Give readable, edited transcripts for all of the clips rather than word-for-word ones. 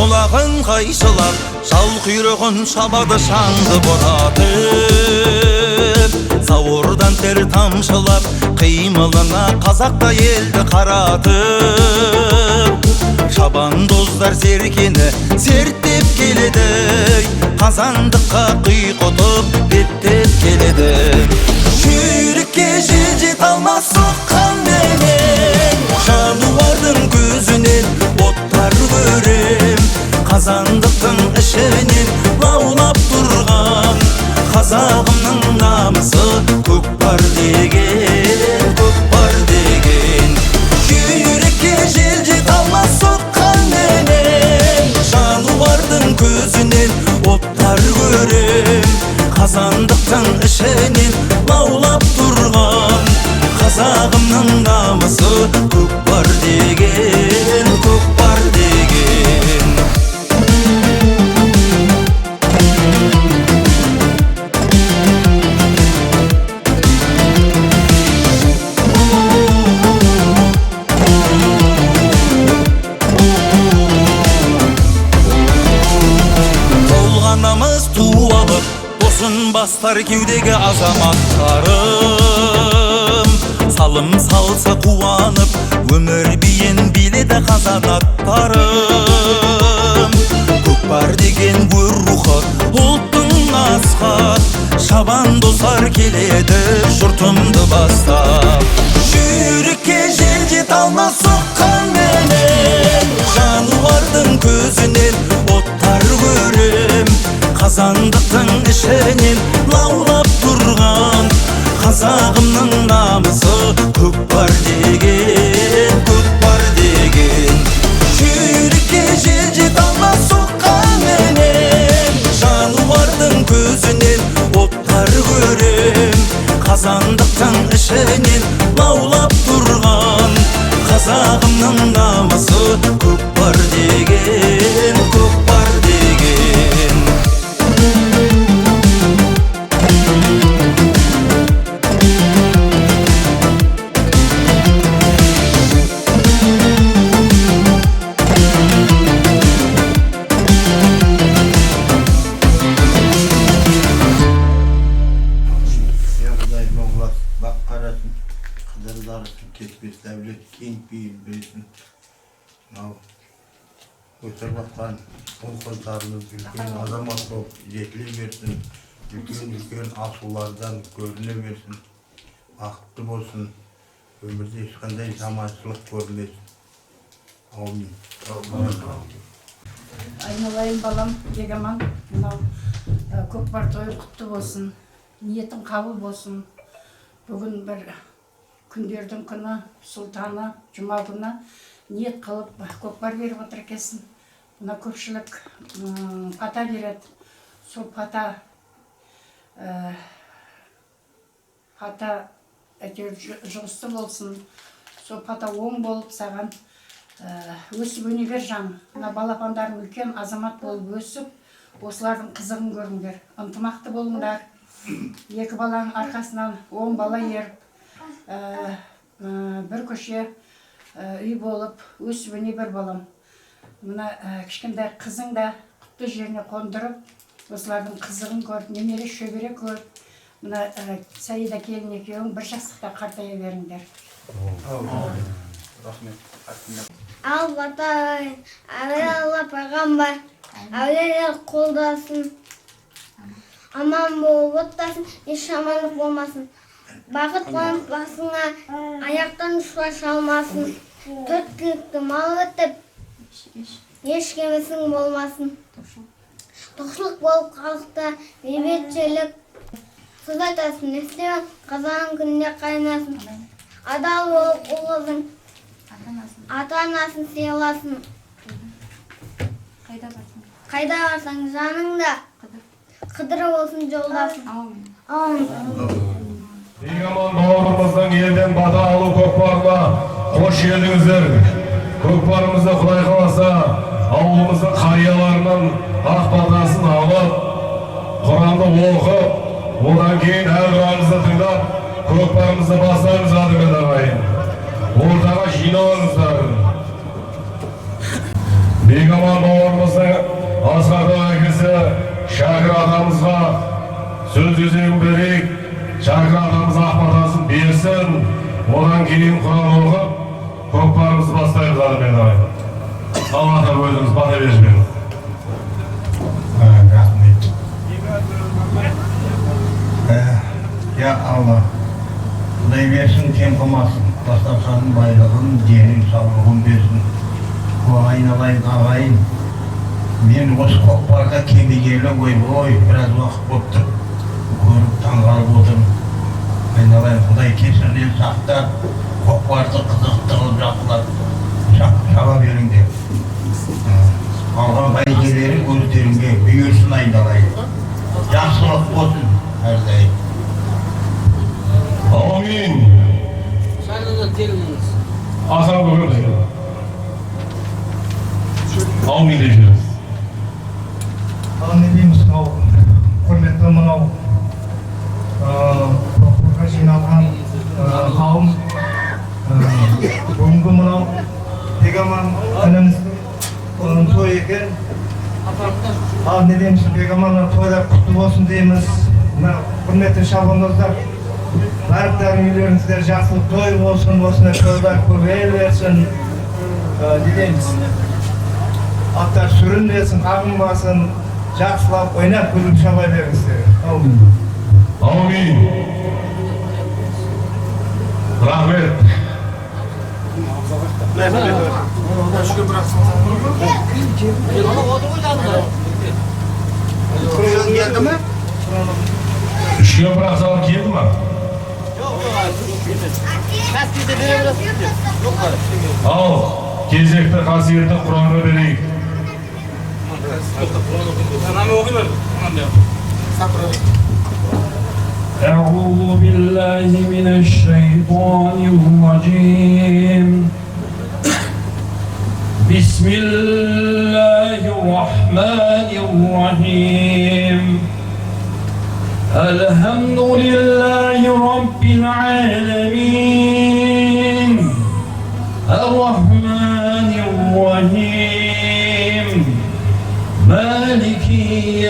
құлағын қайшылап жал құйрығын шабады шаңды боратып, сауырдан тер тамшылап қимылына қазақта елді қаратып, шабандоздар серкені зерттеп келеді, қазандыққа құйқытып беттеп келеді. Жүрекке жел жете алмас соққанменен, жануардың көзінен оттар көрем, қазандықтың ішінен лаулап тұрған қазағымның намысы көкпар деген, көкпар деген. Жүрекке жел жете алмас соққанменен, жануардың көзінен оттар көрем, қазандықтың ішінен лаулап тұрған қазағымның намысы көкпар деген, көкпар деген. Толғанамыз туалып, досын бастар кеудегі азаматтарым, салым салса қуанып, өмір биен биледі қазанаттарым. Көкпар деген өр рухы ұлттың асқат, шабандоздар келеді жұртымды бастап. Жүрекке жел жете алмас соққанменен, жануардың көзінен оттар көрем, қазандықтың ішінен лаулап тұрған қазағымның намысы көкпар деген, көкпар деген. Жүрекке жел жете алмас соққанменен, жануардың көзінен оттар көрем, қазандықтың ішінен лаулап тұрған қазағымның намысы көкпар деген, көкпар деген. Өтіп атқан ұл-қыздарымыз үлкен азамат болып жетіле берсін, үлкен асулардан көріне берсін, бақытты болсын, өмірде ешқандай жаманшылық көрмесін. Аумин. Айналайын балам, Егеман, мынау көкпар тойы құтты болсын, ниетің қабыл болсын. Бүгін бір күндердің күні, сұлтаны, жұма күні ниет қылып көкпар беріп отыр екенсің. Мына көпшілік пата береді. Сол пата жұғысты болсын. Сол пата оң болып саған өсіп өне бер жаным. Мына балапандарың үлкен азамат болып өсіп, осылардың қызығын көріңдер. Ынтымақты болыңдар. Екі баланың арқасынан 10 бала еріп, бір көше үй болып, өсіп өне бір балам. Мына кішкентай қызың да құтты жеріне қондырып, осылардың қызығын көріп, немере шөбере көріп, мына Саида келін екеуің бір жастықта қартая беріңдер. Ал батайын, әуелі Алла пайғамбар, әулиелер қолдасын, аман болып оттасын, еш жамандық болмасын. Бақыт қонып басыңа, аяқтан ұшқа шалмасын. Төрт түлікті мал өтіп, еш кемісің болмасын. Тоқшылық болып қалықта, бейбітшілік. Сөз айтасын, естемін, қазаның күніне қайнасын. Адал болып ұлғызың, ата-анасын сыйласын. Қайда барсаң жаныңда, қыдыры болсын жолдасын. Аумин. Егеман бауырымыздың елден бата алу көкпарына қош келдіңіздер. Көкпарымызды Құдай қаласа ауылымыздың қарияларының ақ батасын алып, Құранды оқып, одан кейін әр-әнімізді тыңдап, көкпарымызды бастаймыз адымен ағайын. Ортаға жиналыңыздар. Егеман бауырымыздың Asqar Akisi Şakir atamızga söz yüzüğün berip, Şakir atamız ahmataсын bersin. Odan keyin Kur'an okup, kökbarımızı bastayız adı ben ayım. Allah'tan özünüz bana vermeyin. Rahmet. Ya Allah, Kuday versin, kem kılmasın. Dastarsanın bayrağın, cenin sağlığın versin. Bu aynalayın, ağayın. Men осы Көкпарға келгелі ой, біраз уақыт болыпты. Көріп таңғалып отырмын. Айналайын, Құдай кесірінен сақтап, Көкпарды қызықты қылып жақсылап, шаба беріңдер. Алған бәйгелері өздеріңге бұйырсын айналайын. Жақсылық болсын әрдайым. Amin. Hasan bugün de gel. Amin diyeceğiz. Ne diyeyim mынау құрметті мынау көкпарға жиналған қауым бүгінгі мынау Бегаман ініміздің тойы екен. Ал не дейміз, Бегаманның тойлар құтты болсын дейміз. Мына құрметті шабандоздар, барлықтарың үйлеріңіздер жақсылық той болсын, осындай тойлар көбейе берсін. Не дейміз, аттар сүрінбесін, қағынбасын, жақсылап ойнап күліп шаба беріңіздер. Аумин. Amin. Rahmet. Geldi mi? Üçgen bıraksalar geldi mi? Al, gezekte kasiyette Kur'an'ı vereyim. أعوذ بالله من الشيطان الرجيم بسم الله الرحمن الرحيم الحمد لله رب العالمين الرحمن الرحيم مالك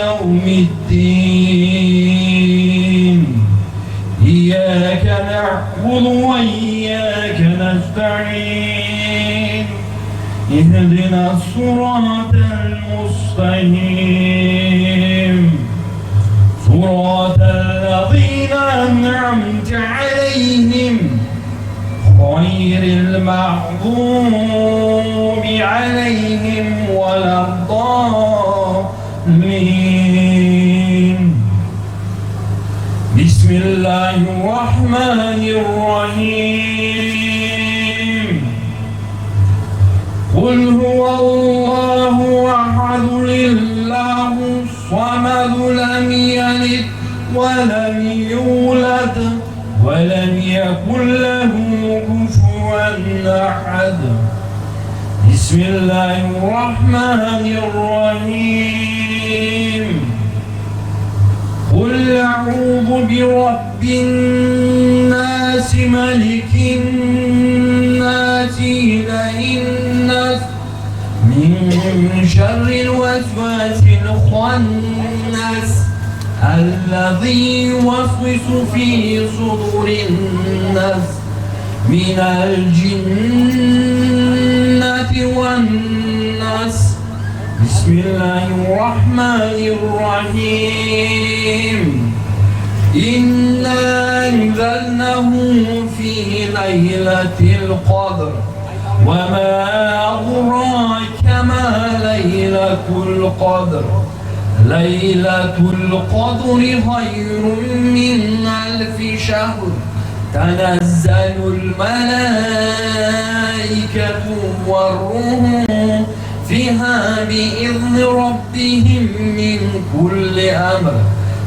يوم الدين إياك نعبد وإياك نستعين اهدنا الصراط المستقيم صراط الذين أنعمت عليهم غير المغضوب عليهم ولا الضالين بسم الله الرحمن الرحيم قل هو الله أحد الله الصمد لم يلد ولم يولد ولم يكن له كفوا أحد بسم الله الرحمن الرحيم قل أعوذ برب الناس ملك الناس إله الناس من شر الوسواس الخناس الذي يوسوس في صدور الناس من الجنة والناس بسم الله الرحمن الرحيم إنا أنزلناه في ليلة القدر وما أدراك ما ليلة القدر ليلة القدر خير من 1000 شهر تنزل الملائكة والروح فيها بإذن ربهم من كل أمر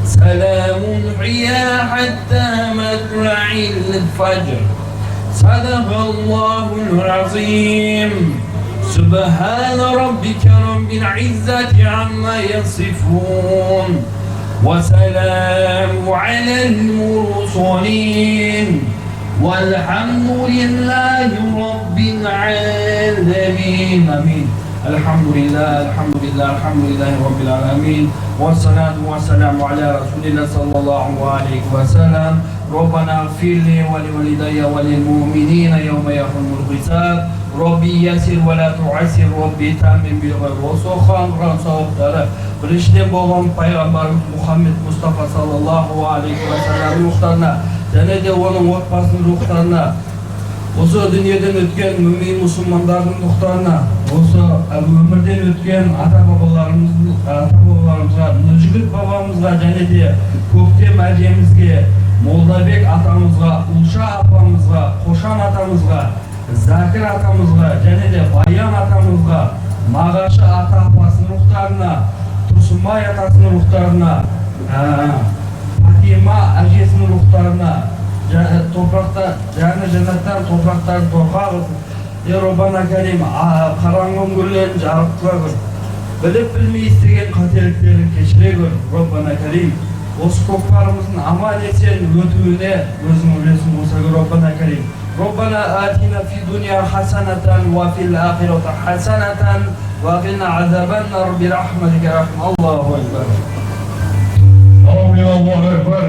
سلام هي حتى مطلع الفجر صدق الله العظيم سبحان ربك رب العزة عما يصفون وسلام على المرسلين والحمد لله رب العالمين آمين Elhamdülillah, elhamdülillahi rabbil alamin. Vessalatu vesselamu ala Resulillah sallallahu aleyhi ve sellem. Rabbana gfirli ve li validayya ve lil mu'minina yevme yahumul hisab. Rabbi yasir ve la tu'asir, Rabbi tamin bil gayr ve soğan savapları. Birinchidan bo'lgan payg'ambarimiz Muhammed Mustafa sallallohu alayhi va sallam ruhlarına, және оның отбасының ruhlarına, осы дүниеден өткен мүмин мұсылмандардың ruhlarına, осы өмірден өткен ата-бабаларымызға, Нұржігіт бабамызға, және де Көктем әжемізге, Молдабек атамызға, Ұлша апамызға, Қошан атамызға, Закир атамызға, және де Баян атамызға, Мағашы ата-апасының ruhlarına, Тұрсынбай атасының ruhlarına, Фатима әжесінің ruhlarına, toprakta, cennetten toprakları torqağız. Rabbana Kerim, қараңғы ömürlerini жарықтыра көр. Біліп білмей істеген қателіктерін кешіре көр. Rabbana Kerim, осы көкпарымыздың аман есен өтуіне өзің үлесің болса көр. Rabbana Kerim. Rabbana atina fi dunya hasanatan wa fil akhirati hasanatan wa qina azaban nar bi rahmatika ya rahman. Allahu ekber. Amin, Allahu ekber.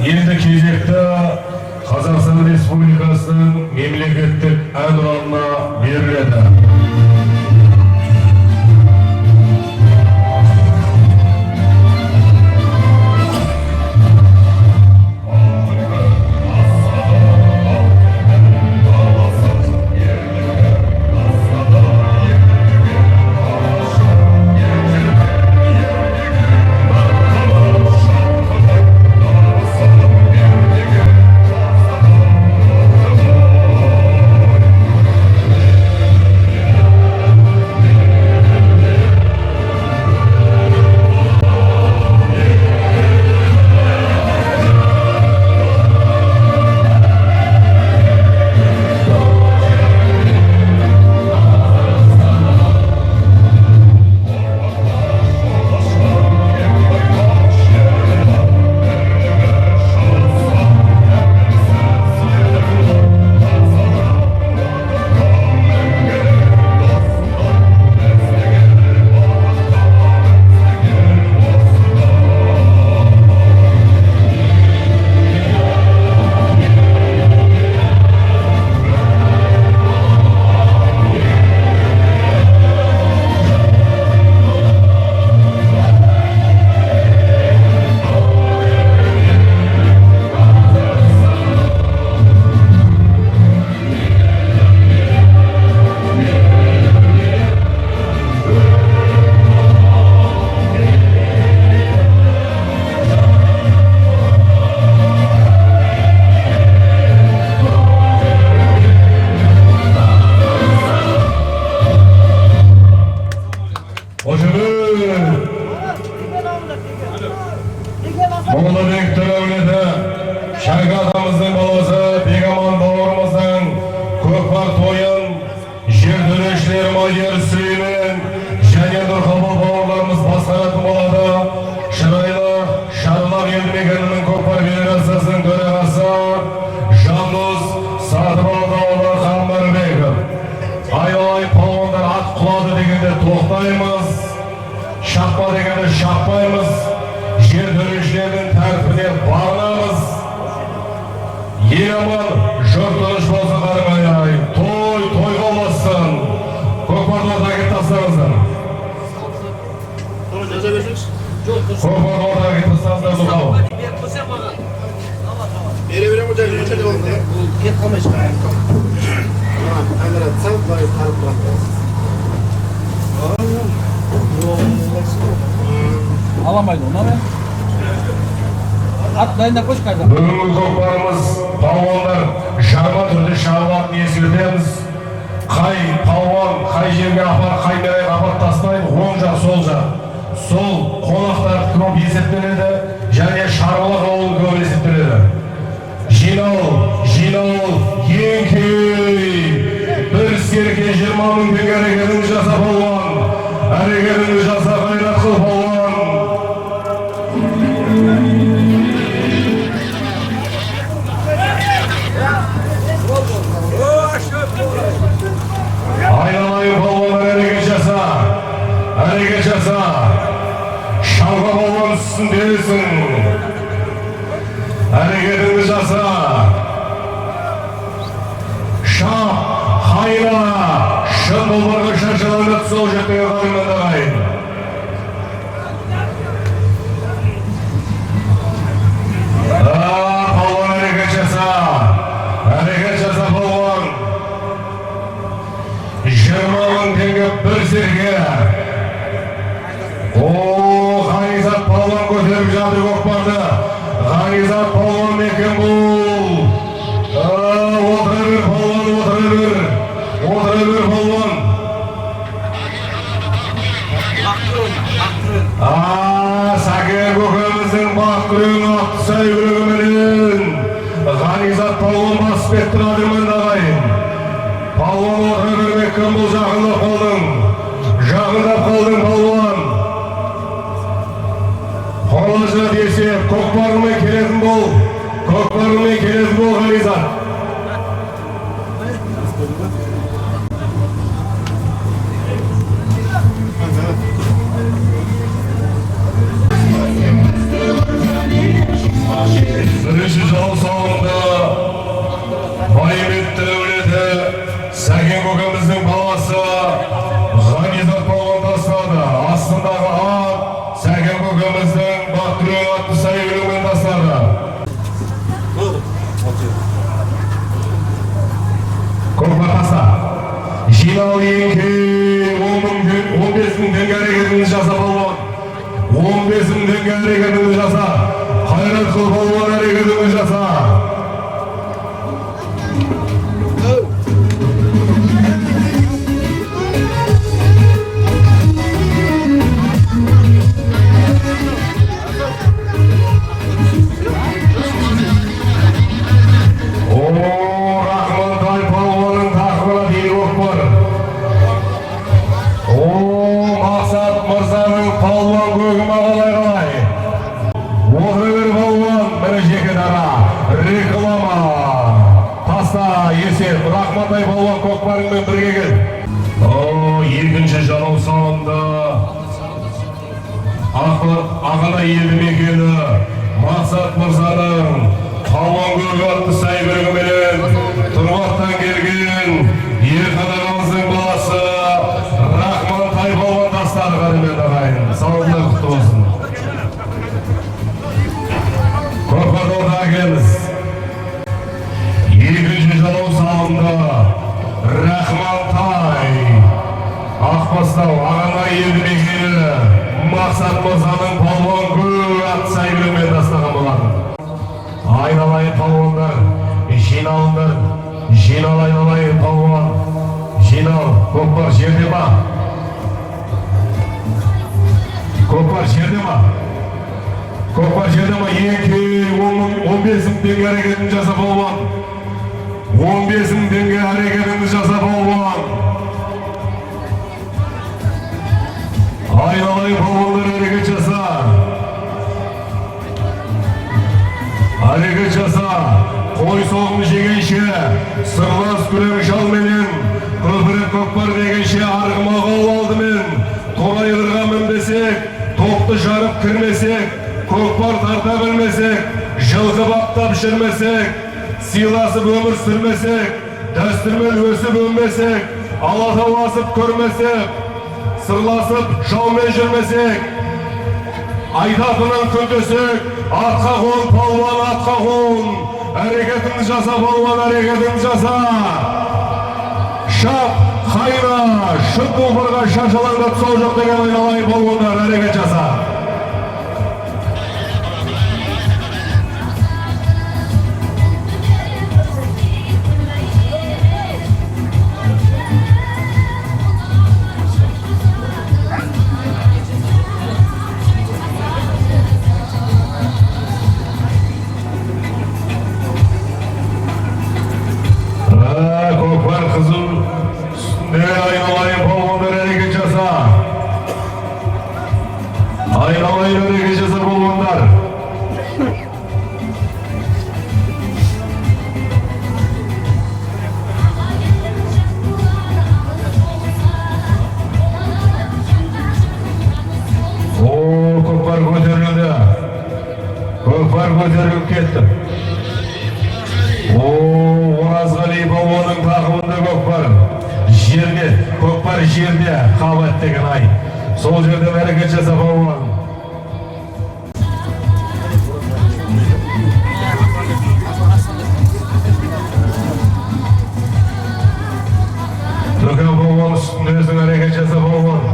Енді кезекті Қазақстан Республикасының мемлекеттік әнұранына беріледі. Молдабек Төлеулеті, Шәңгі атамыздың баласы Бегаман бауырымыздың көкпар тойын жер төрешілер Мадияр Сүлеймен және Нұрқабыл бауырларымыз басқаратын болады. Шырайлы Шарлақ елді мекенінің көкпар федерациясының төрағасы Жандос Сатыбалдыұлы Қамбарбеков. Айналай палуандар ат құлады дегенде тоқтаймыз, шаппа дегенде шаппаймыз. Жер төрешілердің тәртібіне бағынамыз. Ел аман, жұрт тыныш болсын қарымай. Той болсын. Көкпарды ортаға кетіп тастаңыздар. Көкпарды ортаға кетіп тастаңыздар. Нұрқабыл. Бере берем ұча деп oldu. Кет қалмай шығар. Камера сау былай қарып тұрады. Аламайды оны мен. Ат дайындап қойшы қайда. Бүгінгі көкпарымыз палуандар жарма түрде шағылатын ескертеміз. Қай палуан, қай жерге апар, қай мерайға апар тастайды, оң жақ, сол жақ. Сол қонақтар көп есептеледі, және шаруалар ауылы көп есептеледі. Жинау, еңкей. Bir серке 20 мың теңге әрекетіңді жаса палуан. Әрекетіңді жаса қайрат қыл палуан. Айналайын палуан hareket jasa. Şalga balon üstündesin. Hareketini jasa. Şah, hayra, şın bulvarga şarşalarına tutsal jetmeye kalımdan da kayın. Balon hareket jasa. Hareket jasa balon. 20.000 tenge bir serge. G'anizat polvon ko'tarib jabri ko'kpardi. G'anizat polvon mekin bul. O'tiraver polvon, o'tiraver. O'tiraver polvon. Saker ko'kamizning baqtirgan otsa yuragimidan. G'anizat polvon bosib kettiradi mendag'ayin. Polvon o'tiraver mekin bul, jag'illab qolding. Jag'illab qolding polvon. Horozga dese, ko'kparmay kelетін бол. Ko'kparmay kelетін бол, G'anizat. Birinchi jol so'ngida Baymettin o'ledi. Saken ko'kamizning balasi G'anizat polvon tashladi. Ostindagi ot Saken ko'kamizning baqtirgan otni sayilgan tashladi. Ko'kpa tasa. Jinal yengi 15.000 tenge hareketini jasa polvon. 15.000 tenge hareketini jasa. Hayrat qil polvon, hareketini jasa. Rahmatay polvonning taqvira deyil o'qbir. Maqsad Mirzaning polvon ko'gima qalay. O'g'river polvon, bir jekadara. Reklama. Pasta yesep, Rahmatay polvon ko'kparing bilan birga kel. Ikkinchi janob sonida Aqala yedi mekeni Maqsad Mirzaning polvon ko'g'atni saybirigi bilan Turg'oqdan kelgan Yerqadag'imizning balasi Rahmatay polvon tashladi qarindoshlar. Salomlar qutlug' bo'lsin. Ko'kparda kelamiz. Ikkinchi janob sonida Rahmatay Aqbastov Aqala yedi mekeni Maqsad Mirzaning polvon ko'g'atni saybirigi bilan tashlagan bo'ladi. Aynalayın polvonlar, jinallar, jinal aynalayın polvon, jinal, ko'kpar jerde bak. Ko'kpar jerde bak. Ko'kpar jerde bak, yengi 15.000 tenge hareketini jasa polvon. 15.000 tenge hareketini jasa polvon. Aynalayın polvonlar hareket jasa. Hareket jasa, qo'y so'g'ini jegenşe, sırlas күрем шал менен, көпірек көкпар дегенше арғымаға алды мен, торайырға мінбесек, тоқты жарып кірмесек, көкпар тарта білмесек, жылғы баптап жүрмесек, сыйласып өмір сүрмесек, дәстүрмен өсіп өнбесек, алаталасып көрмесек, сырласып жаумен жүрмесек, айтатынын күндесек, atqa qon polvon, atqa qon. Hareketini jasa polvon, hareketini jasa. Şap, hayra, şut bulvarga şarşalarga tutsal жоқ деген aynalayın polvonlar, hareket jasa. Ko'kpar qizil üstünde aynalayın polvonlar hareket jasa. көтеріліп кетті. Оразғали балуанның тақымында көкпар. Көкпар жерде қабат деген ай. Сол жерде әрекет жасап балуан. Төкен балуан үстінде өзінің әрекет жасап балуан.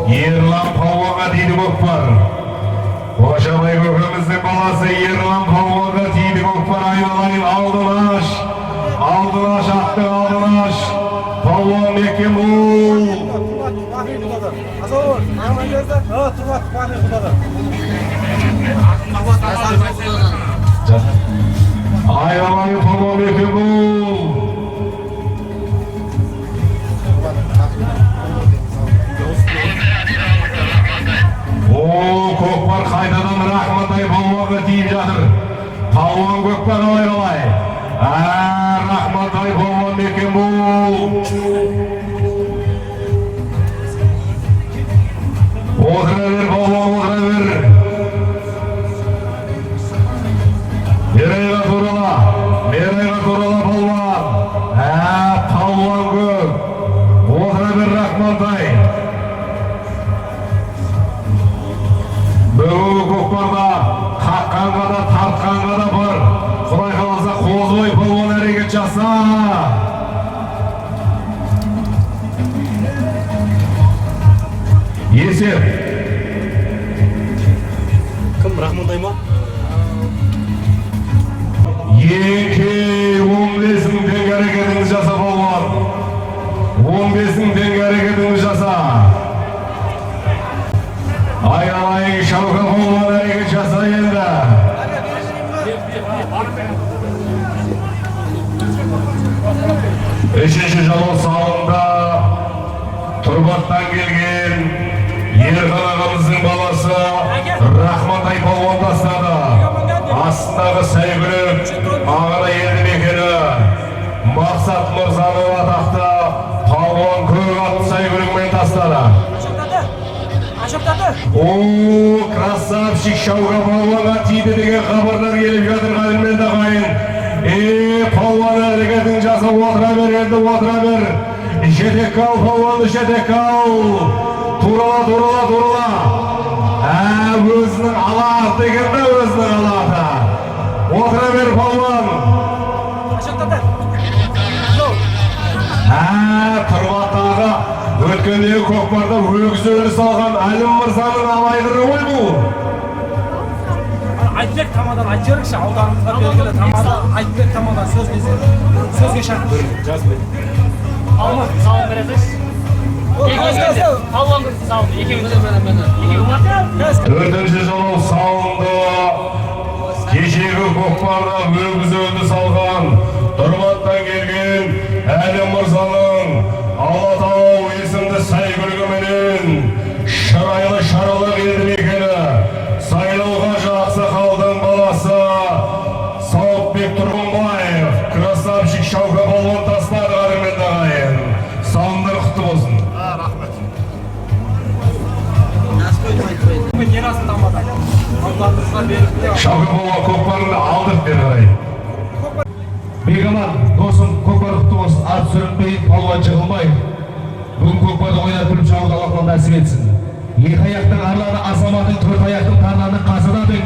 Ерлан палуанға дейді көкпар. Қошабай көкеміздің баласы Ерлан палуанға дейді көкпар. Айналайын алдын аш аттың алдын аш. Палуан екен бұл. Айналайын палуан екен бұл. Көкпар қайтадан Рахматай палуанға тиіп жатыр. Палуан көкпар алай. Рахматай палуан екен бұл. Отыра бер палуан, отыра бер. Мерайға турала палуан. Палуан көп. Отыра бер Рахматай. Бүгінгі көкпарда қаққанға да тартқанға да бар. Құдай қаласа Қозыбай палуан әрекет жаса. Есеп. Кім, Рахмантай ма? Еке 15-ің тең әрекетіңді жаса палуан. 15-ің тең әрекетіңді жаса. Айналайын Шаука палуан әрекет жаса енді. Үшінші жалау салында Тұрбаттан келген Ерхан ағамыздың баласы Рахматай палуан тастады. Астындағы сәйгүлік ағына елді мекені Мақсат Мырзаның атақты палуан көк атты сәйгүлігімен тастады. Красавчик Шаука палуанға тиді деген хабарлар келіп жатыр қадірменді ағайын. Палуан әрекетін жасап отыра бер, енді отыра бер. Жетек қал, палуанды жетек қал. Турала. Өзінің алақ дегенде өзінің алақы. Отыра бер палуан. Тұрбаттағы өткендегі көкпарда өгіз өлі салған Әлім Мырзаның алайдыры ғой бұл. Айтбек тамадан айтып жіберіңізші, ауданымызға белгілі тамадан Айтбек тамадан сөзге шақырып жазбайды. Алмат салым бересіз? Төртінші жалау салынды. Кешегі көкпарда өгіз өлі салған Тұрбаттан келген Әлім Мырзаның Алатау есімді сәйгүлігіменен шырайлы шаралы елді мекені сайлауға жақсы қалдың баласы Сауытбек Тұрғынбаев красавчик Шаука палуан тастады қадірменді ағайын. Салымдар құтты болсын. Рахмет. Шаука палуан көкпарында алдық бері қарай. Бегаман, досым, көкпар құтты болсын. Ат сүрінбей, палуан жығылмай. Бүгін көкпарды ойнатып шауды Аллах нәсіп етсін. Екі аяқтың арланы азаматын, төрт аяқтың тарнаны қазынадың.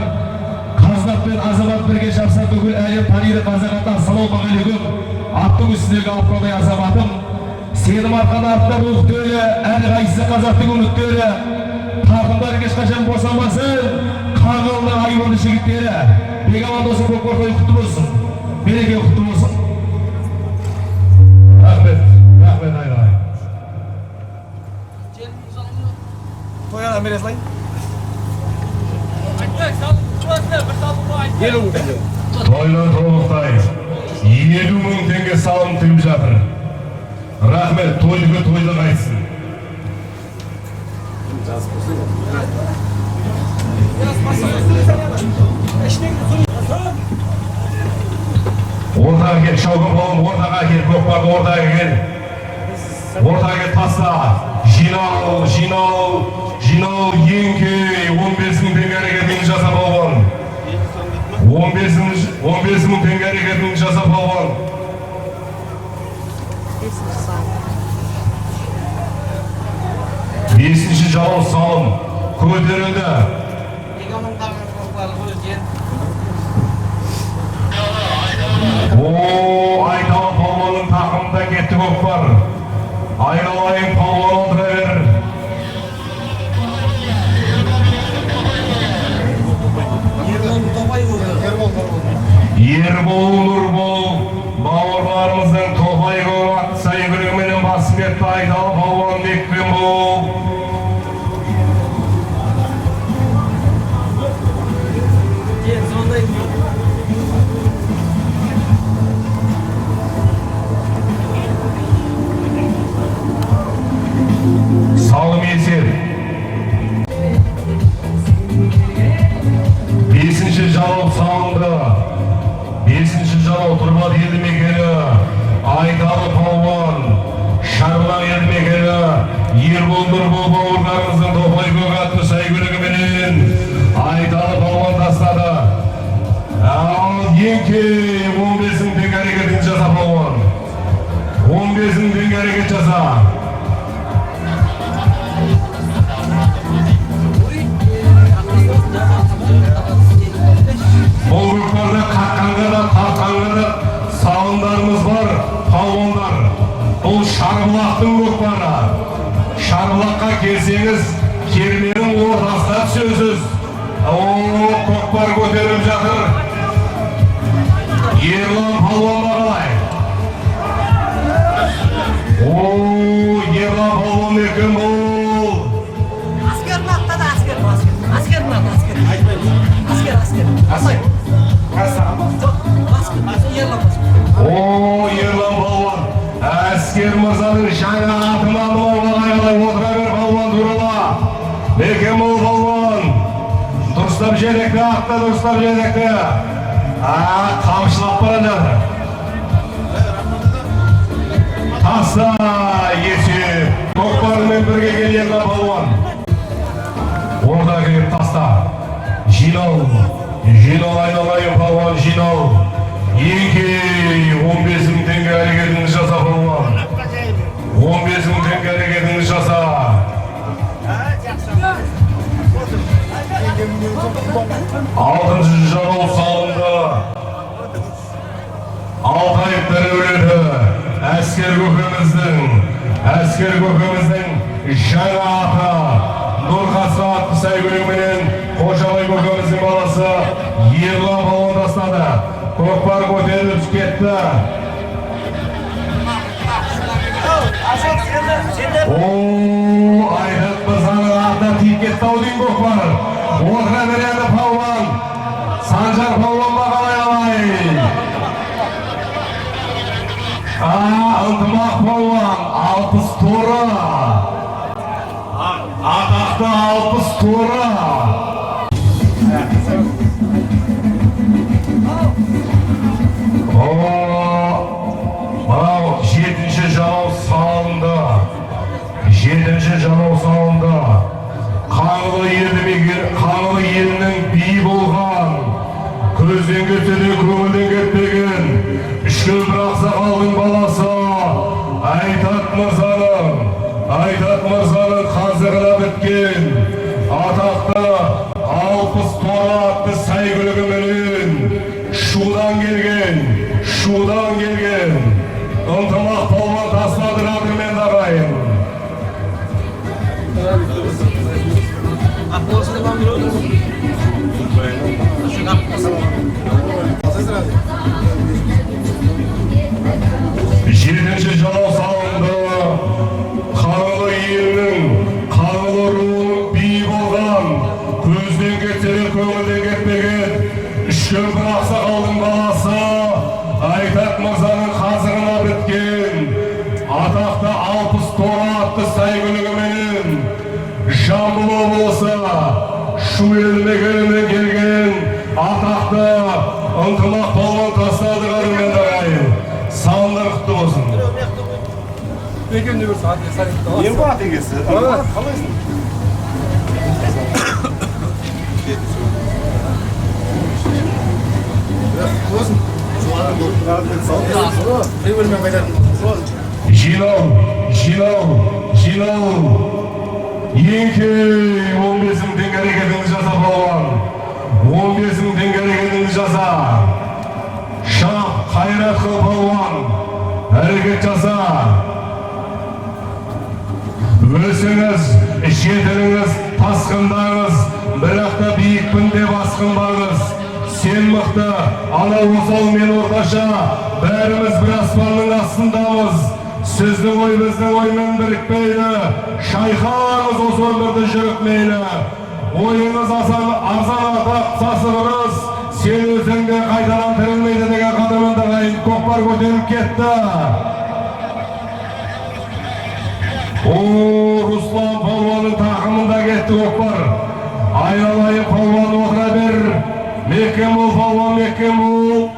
Қазынат пен азамат бірге шапса бүкіл әлем таниды қазағатта. Ассалаумағалейкум. Аттың үстіндегі алқандай азаматым. Сенім арқан артында өктөлі, әлі қайсысы қазақтың үміттері. Тақымдар ешқашан босамасын, қаңғылының айбынды жігіттері. Бегаман досым көкпар тойы құтты болсын. Береке құтты болсын. Рахмет айналайын. Тояна бересілайын? Тойлы толықтай 50 мың теңге салым түйіп жатыр. Рахмет, тойлығы тойлы қайтсын. Ортаға кел, Шауқын Палуан, ортаға кел, көкпарды ортаға кел. Ортаға кел, таста. Жинал, еңкей, 15 мың теңге әрекетіңді жаса Палуан. 15 мың теңге әрекетіңді жаса Палуан. Бесінші жалау салым көтерілді. Айталы Палуанның тақымында кетті көкпар. Айналайын Палуан отыра бер. Ербол, Нұрбол, бауырларымыздың Топай көк сәйгүлігіменен басып кетті. Айталы Палуан бекпен бол. Салым есер. 5-ші жалау салынды. 5-ші жалау Тұрмат елді мекені. Айталы Палуан. Шарбұлақ елді мекені. Ербол, Нұрбол бауырларымыздың Топай көк атты сәйгүлігіменен Айталы Палуан тастады. Ал еңкей 15 мың теңге әрекетін жаса Палуан. 15 мың теңге әрекет жаса. Бұл көкпарда қаққанға да тартқанға да салымдарымыз бар, палуандар. Бұл Шарбұлақтың көкпары. Шарбұлаққа келсеңіз, керменің ортасына түсесіз. Көкпар көтеріп жатыр. Ерлан Палуан бағалай. Ерлан Палуан екен бұл. Ерлан Палуан, әскер мырзаның жаңа атын алуға қайғылай отыра бер Палуан турала. Бекем ол Палуан. Дұрыстап жетекті, атта дұрыстап жетекті. Қамшылап бара жатыр. Таста есеп. Көкпарымен бірге кел Ерлан Палуан. Орда келіп таста. Жинал айналайын Палуан, жинал. Еңкей 15 мың теңге әрекетіңді жаса Палуан. 15 мың теңге әрекетіңді жаса. 6-ші жалау салынды. Алтайыптар өледі. Әскер көкеміздің жаңа аты. Нұрғасы атты сәйгүлігіменен Қожабай көкеміздің баласы Ерлан Палуан тастады. Көкпар көтеріліп кетті. Айдат мырзаның атына тиіп кетті-ау дейін көкпар. Отыра береді Палуан. Санжар Палуан бағалай алайын. Ынтымақ Палуан 60 торы. Атақты 60 торы. Мынау 7-ші жалау салынды. 7-ші жалау салынды. Қаңлы елінің би болған, көзден кетсе де көңілден кетпеген, үшкіл бір ақсақалдың баласы Айтат мырзаның қазығына біткен атақты 60 торы атты сәйгүлігіменен шудан келген ынтымақ Палуан тастады радымен ағайын. Жетінші жалау салынды. Қаңлы елінің, қаңлы руының би болған, көзден кетсе де көңілден кетпеген, үшкіл бір ақсақалдың баласы Айтат мырзаның қазығына біткен атақты 60 торы атты сәйгүлігіменен Жамбыл облысы Шу елді мекенінен келген атақты ынтымақ Палуан тастады қарымен Ең бар тегесі. Қалайсың? Жинау. Еңке 15 теңге әрекетіңді жаса балуан. 15 теңге әрекетіңді жаса. Шақ қайрат қыл балуан. Әрекет жаса. Өсіңіз, жетіліңіз, тасқындаңыз, бірақ та биікпін деп асқынбаңыз. Сен мықты, анау осал мен орташа, бәріміз бір аспанның астындамыз. Сіздің ой біздің оймен бірікпейлі, шайқаңыз осы өмірді жүрікмейлі. Ойыңыз арзан артық сасығырыз, сен өзіңде қайтаран тірілмейді деген қадамында ғайын көкпар көтеріп кетті. Руслан палуанның тақымында кетті көкпар. Айналайын палуан отыра бер. Мекем бол палуан, мекем бол.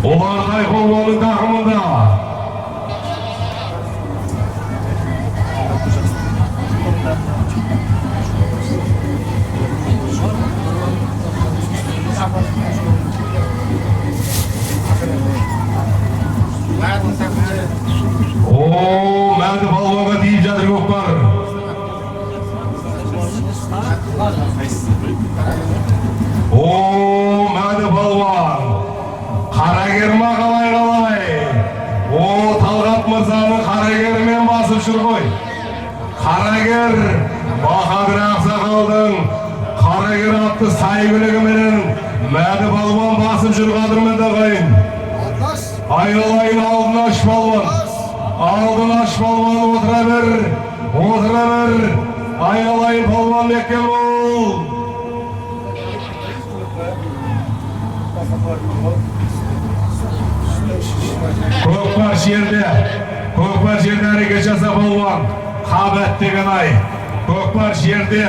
Олардай палуанның тақымында. Мәді балуанға тиіп жатыр көкпар. Мәді балуан. Қарагер ма қалай? Талғат мырзаның қарагерімен басып жүр ғой. Қарагер Бахадыр Ақсақалдың қарагер атты сайгүлігіменен мәді балуан басып жүр қадірменді қайын. Айналайын алдын аш балуан. Алдын аш балуан, отыра бер. Айналайын балуан, мекем бол. Көкпар жерде әрекет жаса балуан. Қабат деген ай. Көкпар жерде.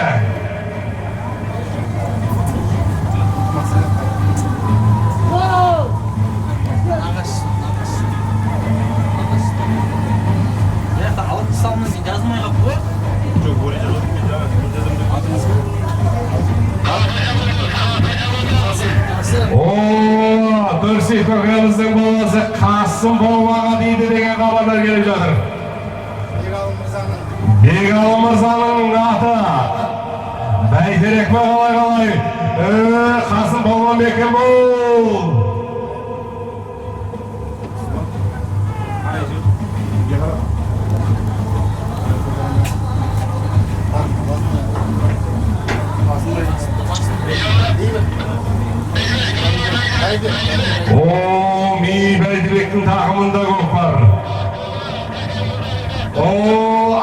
Дүрсек көкеміздің баласы Қасым Болмаға дейді деген хабарлар келіп жатыр. Бегалым мырзаның аты Бәйтерек пе қалай? Қасым Болма, мекем бол. Ми Бәйдібектің тақымында көкпар.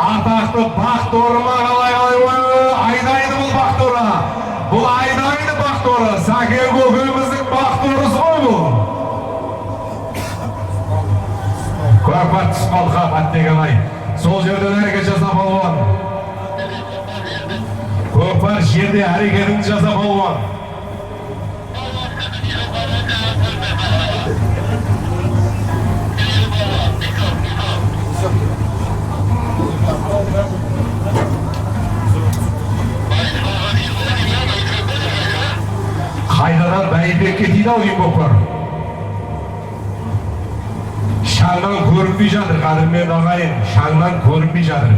Атақты Бақторы ма қалай? Айдайды бұл Бақторы. Бұл айдайды Бақторы. Сәкен көкеміздің Бақторысы ғой бұл. Көкпар тұспалға бат деген ай. Сол жерден әрекет жаса балуан. Көкпар жерде әрекетіңді жаса балуан. Қайдадан Бәйбекке дейді ау дейін көкпар. Шаңнан көрінбей жатыр, қадірмен ағайын. Шаңнан көрінбей жатыр.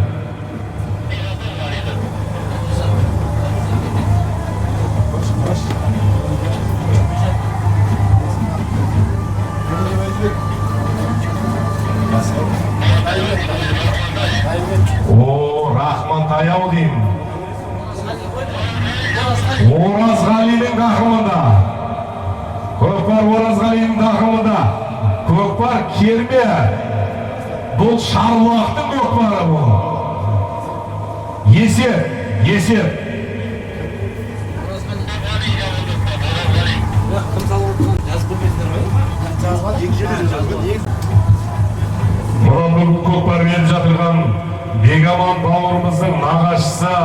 Рахман таяу деймін. Оразғалидің тақымында. Көкпар Оразғалидің тақымында. Көкпар керме. Бұл Шарлақтың көкпары бұл. Есеп. Мұрамды көкпар беріп жатырған Бегаман бауырымыздың нағашысы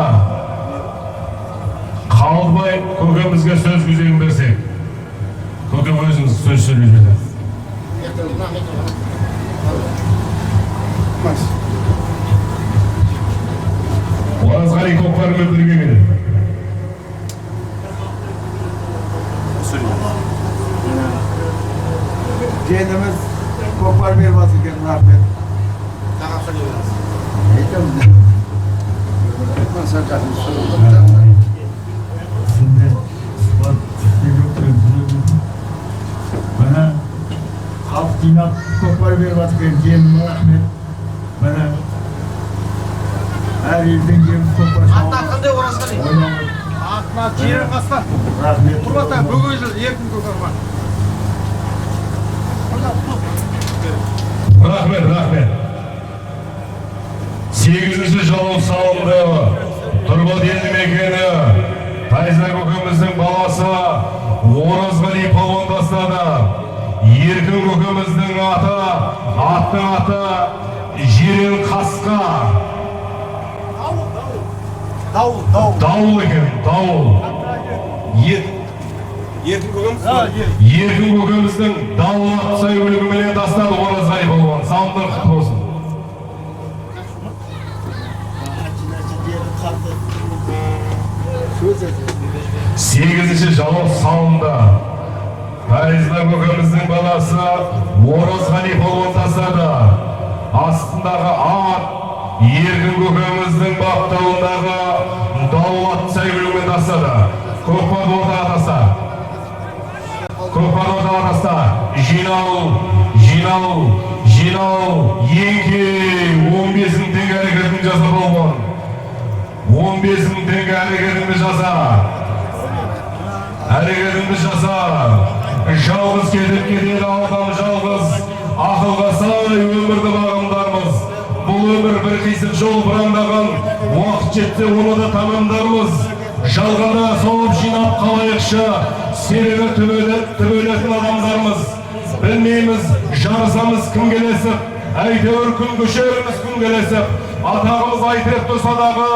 Қалдыбай көкемізге сөз күзегін берсек. Köke özünüz söz söyleyeceğiniz. Orazgali Kokbar öldürüge gelin. Kendimiz kopar bir vazgeçen rahmet. Daha söylüyoruz. Şimdi sıfat bana halk dinat kopar bir vazgeçen rahmet. Bana her yerden gelip kopar Hatta qanday orazg'ali? Atma jirin qasqa. rahmet. Turg'ata bugun erkin ko'karman. Rahmet. 8. Jalov salındı. Turgut Eldi Mekeni, Tayza Kökümüzдің balası, Orazgali Palvan tasladı. Erkin Kökümüzдің аттың аты, Jirin Қасқа. Дауыл екен, дауыл. Еркін көкеміздің дауыл атсай өлігіменен тастады Оразғали Балуан. Салымдар құтты болсын. Сегізінші Jalov салынды. Тайызда көкеміздің баласы Оразғали Балуан тастады. Астындағы ат, еркін көкеміздің баптауындағы дауыл атсай өлігімен тастады. Көкпар ортаға таста. Көкпар ортаға таста. Жинау. Еңке 15.000 теңге әрекетін жаса болған. 15.000 теңге әрекетіңді жаса. Жалғыз кетіп кетеді алған жалғыз. Ақылға сай өмірді бағымдармыз. Бұл өмір бір қисық жол бұраңдаған. Уақыт жетсе оны да тамамдармыз. Жалғанда соғып жинап қалайықшы, себебі түбелетін адамдармыз. Білмейміз, жарысамыз кім келесіп, әйтеуір күн көшеріміз күн келесіп. Атағымыз айтырып тұрса дағы,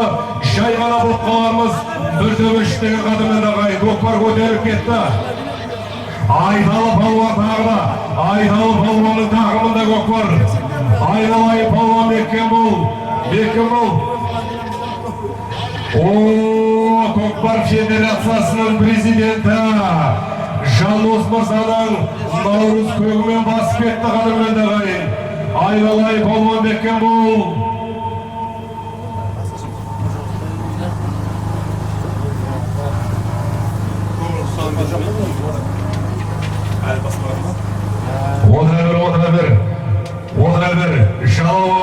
жай ғана болып қалармыз. Бір төбештегі қадымен дағай, көкпар көтеріп кетті. Айдалы палуан тағыда, Айдалы палуанның тағымында көкпар. Айналай палуан беккен бұл. Көкпар Федерациясының президенті Жандос Мырзаның наурыз көгімен басып кетті қадірмен дағайын. Айналай палуан беккен бұл. Отыра бір. Жалауға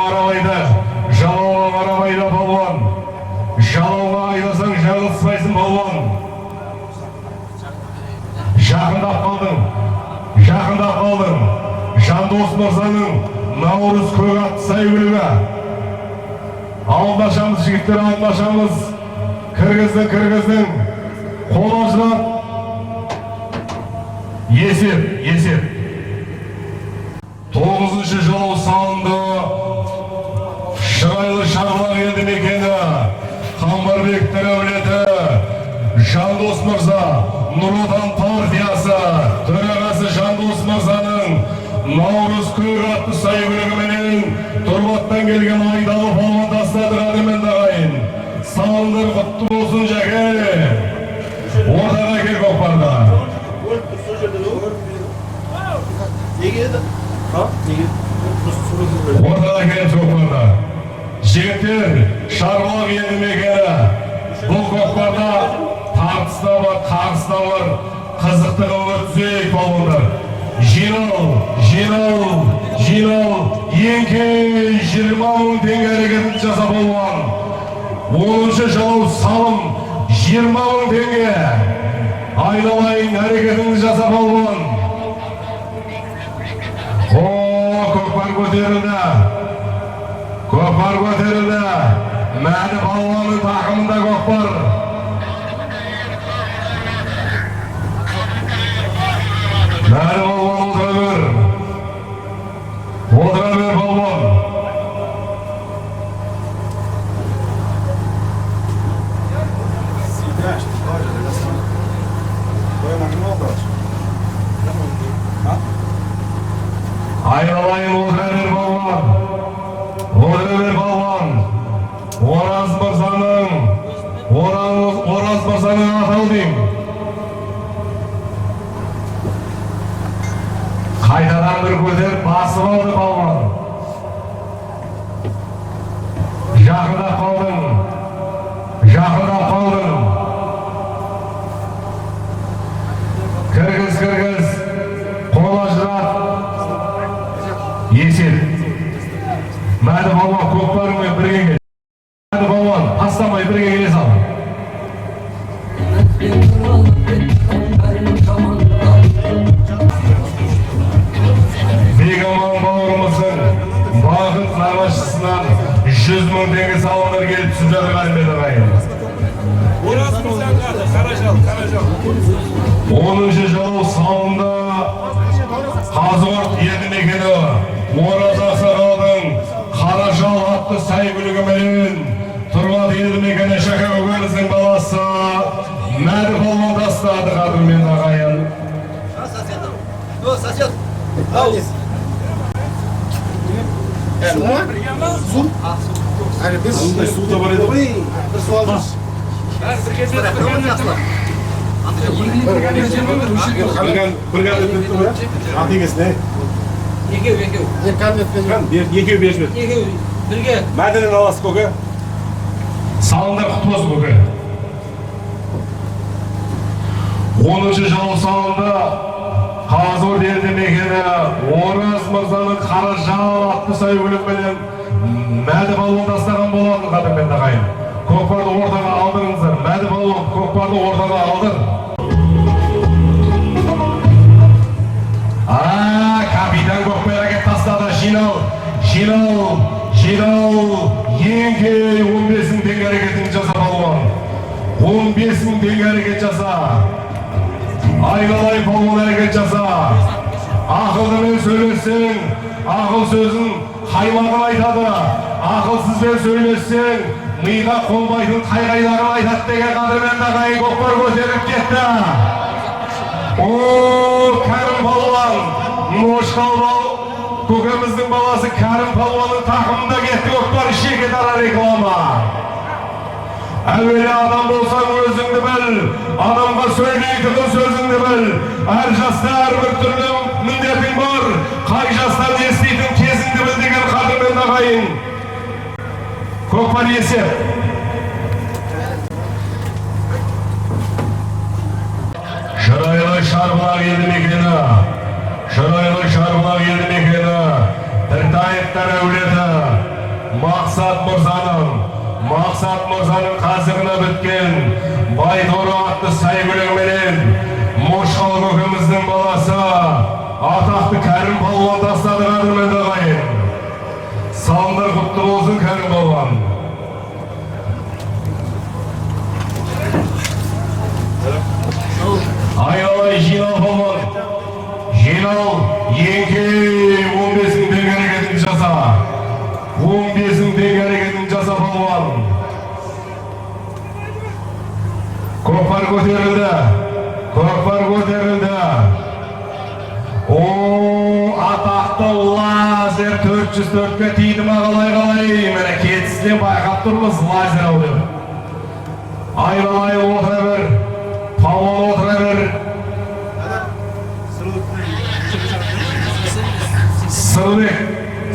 қарабайды палуан. Жалауға айдасаң жағылыспайсың палуан. Жақындап қалдың. Жандос Мырзаның наурыз көк атты сай өлігі. Алдашамыз жігіттер, алдашамыз. Кіргіздің. Қолашылар. Есеп. 9. Jalov салынды. Шырайлы Шағылақ елді мекені, Қамбарбектер әулеті, Жандос Мырза, Нұр Отан партиясы төрағасы Жандос Мырзаның наурыз көк атты сай өлігіменен Тұрғаттан келген Айдалы палуан тастады қадірмен дағайын. Салындар құтты болсын жәке. Ортаға кел көкпарда. Ортаға келіп көкпарда. Жігіттер, Шағылақ елді мекені. Бұл көкпарда тартыс та бар, қарыс та бар. Қызықтығы өтсек палуандар. Жинау. Еңке 20.000 теңге әрекетін жаса палуан. 10. Jalov салым 20.000 теңге. Айналайын әрекетін жаса палуан. Көкпар көтерілді. Мәді палуанның тақымында көкпар. Мәді палуан отыра бер палуан. Айналайын отыра балуан. Отыра балуан. Ораз мырзаның атау деймін. Қайтадан бір көтеріп басып алды балуан. Жақындап қалдың. Кіргіз. Қол ажырат. Есеп. Мәді балуан көкпарыңмен бірге кел. Мәді балуан тастамай бірге келе сал. Бегаман бауырымыздың бағыт нағашысынан 100 мың теңге салымдар келіп түсіп жатыр Әлмеді ағайын. 10-шы жылы салымда Қазығұрт елді мекені Ораз ақсақалдың Қаражал атты сәйгүлігімен Тұрғат елді мекені Шәке өгіміздің баласы Мәді балуан тастады қадірмен ағайын. Әлі біз суда бар еді ғой, бір су алдыңыз. Мәдінен аласы көке. Салымдар құтты болсын көке. 10-шы жылы салымда Қазығұрт елді мекені Ораз мырзаның Қаражал атты сәйгүлігімен Мәді балуан тастаған болатын қадірмен ағайын. Көкпарды ортаға алдырыңыздар. Мәді балуан көкпарды ортаға алдыр. Капитан көкпар әкеп тастады. Жинал. Еңкей 15 мың теңге әрекетін жаса балуан. 15 мың теңге әрекет жаса. Айналай балуан әрекет жаса. Ақылдымен сөйлессең, ақыл сөзін қаймағын айтады. Ақылсызбен сөйлессең, миға қонбайтын қайғайларын айтады деген қадірмен ағайын көкпар көтеріп кетті. Кәрім балуан, Мошқал көкеміздің баласы Кәрім балуанның тақымында кетті көкпар шеке дара реклама. Әуелі адам болсаң өзіңді біл, адамға сөйлейтін сөзіңді біл. Әр жаста әрбір түрлі міндетің бар, қай жастан естейтін кезіңді біл деген қадірмен ағайын. Көкпар есеп. Шырайлы Шарбұлақ елді мекені, Тіртаевтар әулеті, Мақсат мырзаның қазығына біткен Байторы атты сәйгүлігіменен Мошқал көкеміздің баласы атақты Кәрім балуан тастады қадірмен ағайын. Салымдар құтты болсын Кәрім балуан. Айналай жинал балуан. Еңкей 15 мың теңге әрекетін жаса. 15 мың теңге әрекетін жаса балуан. Көкпар көтерілді. Атақты лазер 404-ке тиді ма қалай. Мені кетісінен байқап тұрмыз лазер ау деп. Айналай отыра бір. Палуан отыра бір.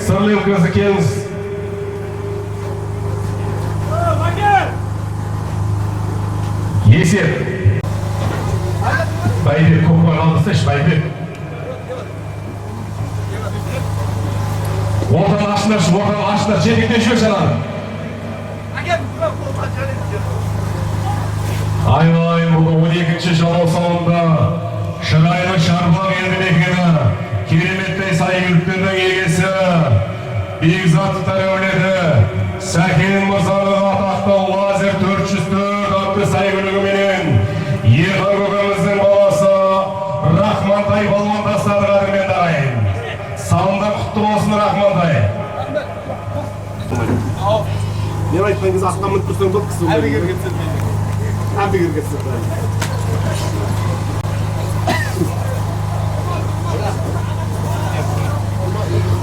Сырлық көзі келіңіз. Есеп. Байбек көкпар қалдысыш, Байбек. Ортаны ашындар, жерден жөк жанады. Айналайын бұл 12-ші жалау салында Шырайлы Шарбұлақ елді мекені кереметтей сәйгүліктердің егесі Бекзаттар әулеті Сәкен мырзаның атақты лазер 404 атты сәйгүлігіменен Ерхан көкеміздің баласы Рахмантай балуан тастады қадірмен ағайын. Салымдар құтты болсын Рахмантай. Мен айтқан кез астан мініп тұрсаң бұл кісі әбігер кетсін.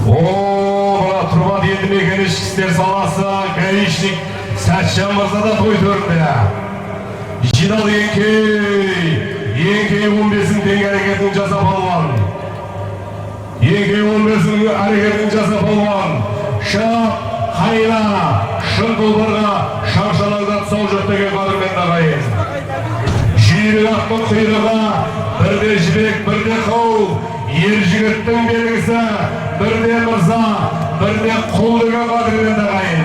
Mına Turbat елді мекені ішкі істер саласы гаишник Сәтжан мырза да той төрінде. Жинал Еңкей 15-ің теңге әрекетін жасап алған. Еңкей 15-ің әрекетін жасап алған. Шап, қайна, шын тұлбарға, шамшаларда тұсау жұрттеген қадырмен дағайын. Жүйрік аттың құйрыға, бірде жібек, бірде қол, ер жігіттің белгісі, бірде мырза, бірде құл деген қадырмен дағайын.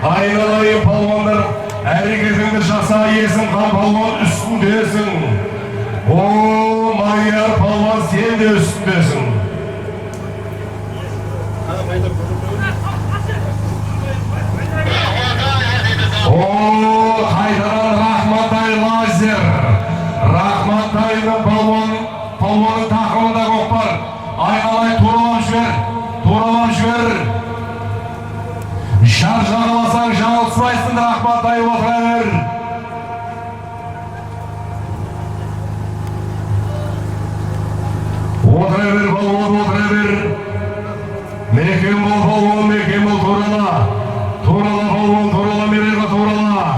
Айналайын палуандар, әрекетіңді жаса, есің қан палуан үстіндесің. О, Майяр палуан, сен де үстіндесің. О, қайдаран Рахматай лазер. Рахматайдың палуанын тақымында көкпар. Айналай туралап жібер. Шар жағаласаң жаңылыспайсың, Рахматай отыра бер. Отыра бер, палуан, отыра бер. Мекен бол, палуан, мекен бол, турала. Турала, палуан, турала, мереға турала.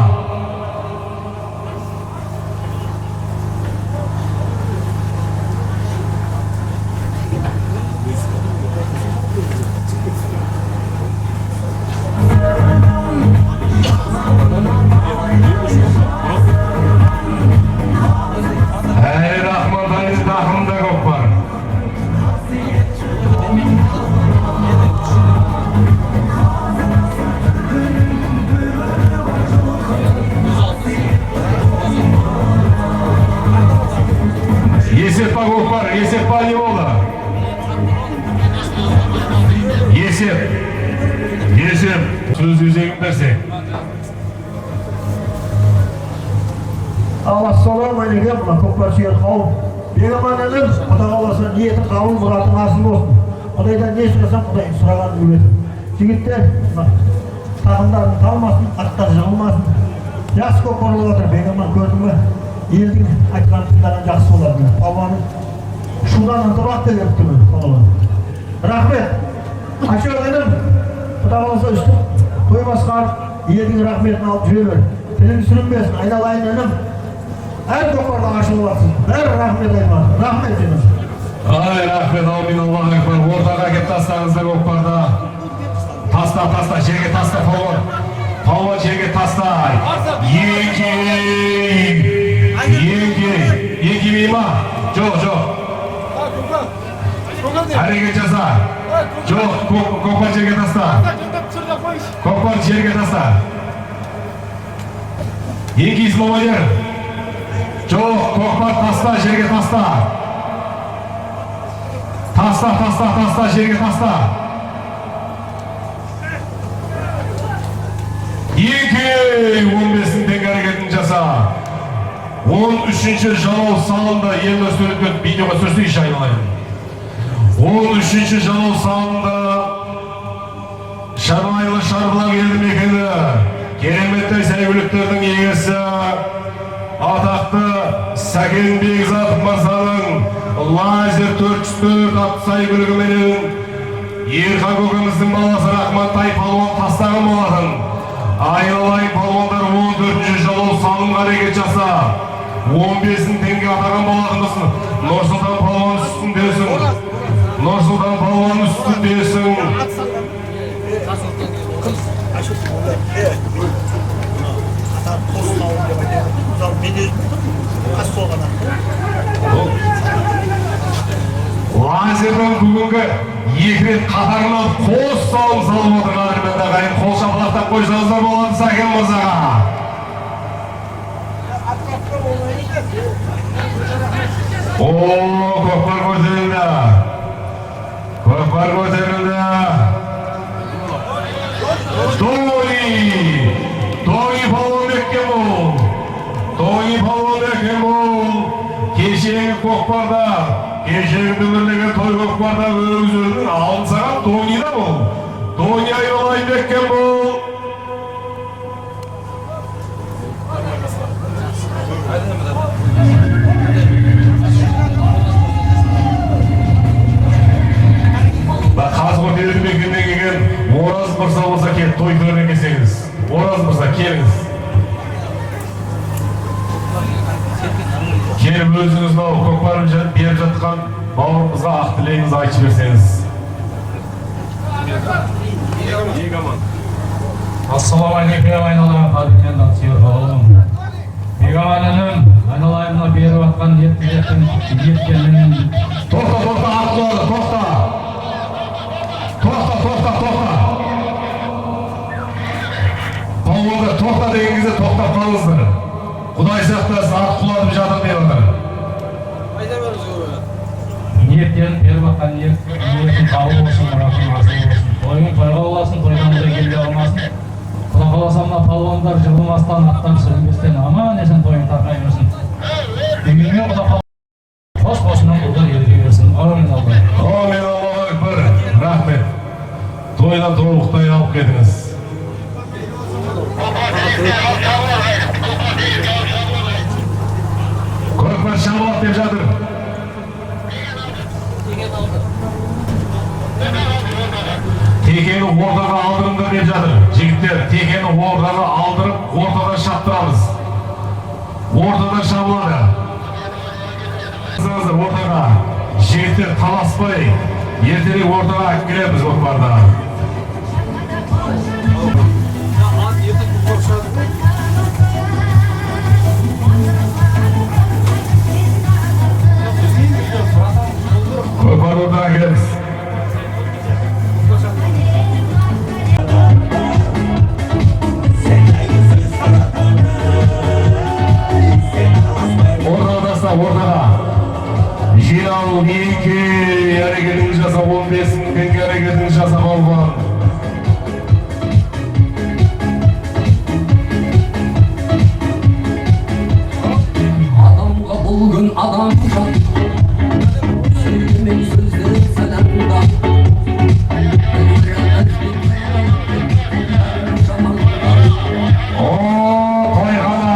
Рахматайдың тақымында көкпар. Есеп па көкпар, есеп па не болды? Есеп. Сөз өзегін берсең. Ассалаумағалейкум, көкпар сүйер қауым. Бегаман әлім, Құда қаласа ниеті қабыл, мұратың асыл болсын. Құдайдан не сұрасам, Құдай сұрағанын өледі. Жігіттер, тақымдарын талмасын, аттар жығылмасын. Жас көкпарлы отыр, Бегаман көрдің бі? Елдің айтқан тыңдаған жақсы болады. Палуаның шудан ынтыбақ та беріп тұрмын, палуан. Рахмет. Ашыр әлім, Құда қаласа үстім, той басқарып, елдің рахметін алып жүре бер. Тілің сүрінбесін, айналайын әлім. Әр көкпарда ашылып атсың. Бәрі рахмет айман. Рахмет деміз. Ай, рахмет, аумин, Аллах акбар. Ортаға кеп тастаңыздар көкпарда. Таста, жерге таста, палуан. Палуан жерге таста. Еңкей ма? Жоқ. Әрекет жаса. Жоқ, көкпар жерге таста. Көкпар жерге таста. Еңкейсің Майяр. Жоқ, көкпар таста, жерге таста. Таста, жерге таста. Еңкей 15-ің теңге әрекетін жаса. 13-ші жалау салынды. Елді сөйлеткен видеоға сөзсейші айналайын. 13-ші жалау салынды. Шармайлы Шарбұлақ елді мекені. Кереметті сәйгіліктердің егесі. Атақты Сәкен Бекзат мырзаның лазер 404 атты сәйгілігіменен Ерхан көкеміздің баласы Рахматай палуан тастаған болатын. Айналайын палуандар 14-ші жалау салынға әрекет жаса. 15-ің теңге атаған болатынбысың. Нұрсұлтан палуан үстіндесің. Лазердің бүгінгі 2 рет қатарынан қос салым салып отыр қадірмен дағайын. Қол шапалақтап қойсаңыздар болады Сәкен мырзаға. О, көкпар көтерілді. Тони палуан беккен бол. Кешегі көкпарда, кешегі дүңгірлеген той көкпарда өзінің алтын сағат Тони'да бол. Тони айналайын беккен бол. Қазір Mırsa olsa kelip toy törüne keseniz. Oraz Mırsa keliniz. Kelip özünüz Көкпарым беріп жатқан бауырымызға ақ тілегіңізді айтып берсеңіз. Ассалаумағалейкум, айналайын қадірмен сүйер бауырым. Бегаман інім, айналайымына беріп жатқан ниеткеннің. Тоқта, ақылады, тоқта. Палуандар, тоқта деген кезде тоқтап қалыңыздар. Құдай сақтасын, ат құладып жатыр деп отыр. Ниеттерін беріп жатқан ниетін қабыл болсын, мұратың асыл болсын. Тойың тойға боласын, тойдан бұдай келе алмасын. Құда қаласа мына палуандар жығылмастан, аттан сүрінбестен аман есен тойын тарқай берсін. Дегенмен құда қаласа қос қосынан бұлдар ерге берсін. Амин Алла. Амин Аллаху Акбар. Рахмет. Тойдан толықтай алып кетіңіз. Көкпар шабылат деп жатыр. Текені ортаға алдырыңдар деп жатыр. Жігіттер, текені ортаға алдырып, ортадан шаптырамыз. Ортадан шабылады. Ортаға жігіттер таласпай, ертеңгі ортаға келеміз көкпарда. Көкпар ортаға келеміз. Ортаға жинал еңке әрекетіңіз жасап 15 теңге әрекетіңіз жасап алған. Адамға бұл күн адам жат, сөйлемен сөздері сәлемда. Тойғана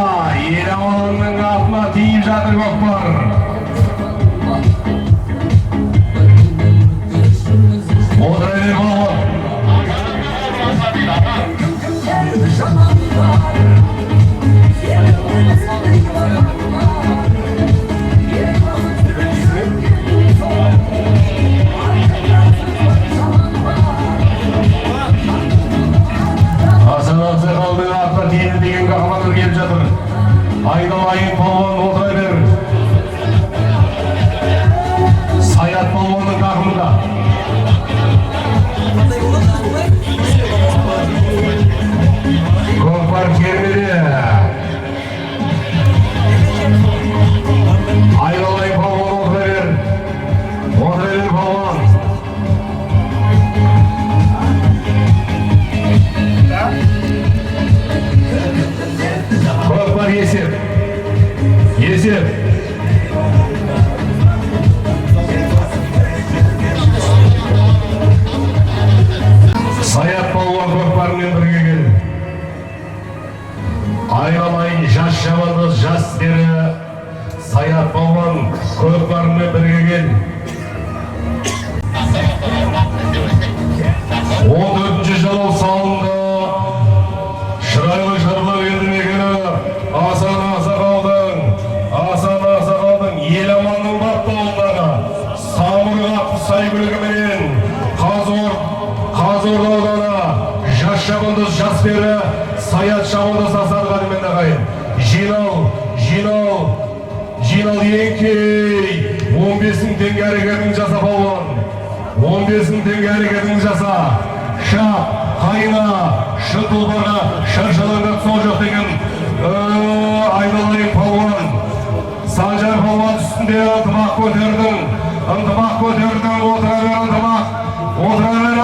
ел аманының атына тиіп жатыр көкпар. Отыра бер балуан. Асан Ақсақалдың атына тиеді деген қақпалар келіп жатыр. Айналайын балуан, отыра бер. Саят балуанның тақымында. Көкпар кермеде. Айналайын балуан, отыра бер. Отыра бер балуан. Көкпар есеп. Саят балуан көкпармен бірге келді. Айналайын жас шабандоз, жас дері Саят балуан көкпармен бірге келді. 14-ші жылы салынды. Шырайлы жырлы елді мекені Асан Ақсақалдың ел аманның бақтауындағы самұрық атты сәйгүлігіменен Қазорда ауданы жас шабандоз, жас бері Саят шабандоз Асанғалимен ағайын. Жинал еңкей 15 теңге әрекетін жаса балуан. 15 теңге әрекетін жаса. Шап, қайына, шытылбарға, шаршаларға сол жоқ деген айналайын балуан. Санжар балуан үстінде ынтымақ көтердің, отыра бер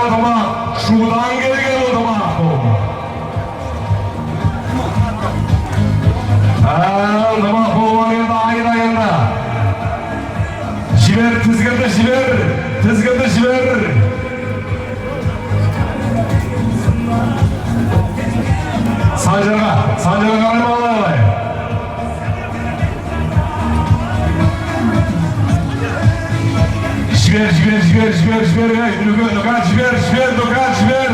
ынтымақ, шудан келген ынтымақ бұл. Ынтымақ балуан енді айдайында. Жібер, тізгінді жібер. Санжарға қарай балалай. Жібер. Нүкәт жібер.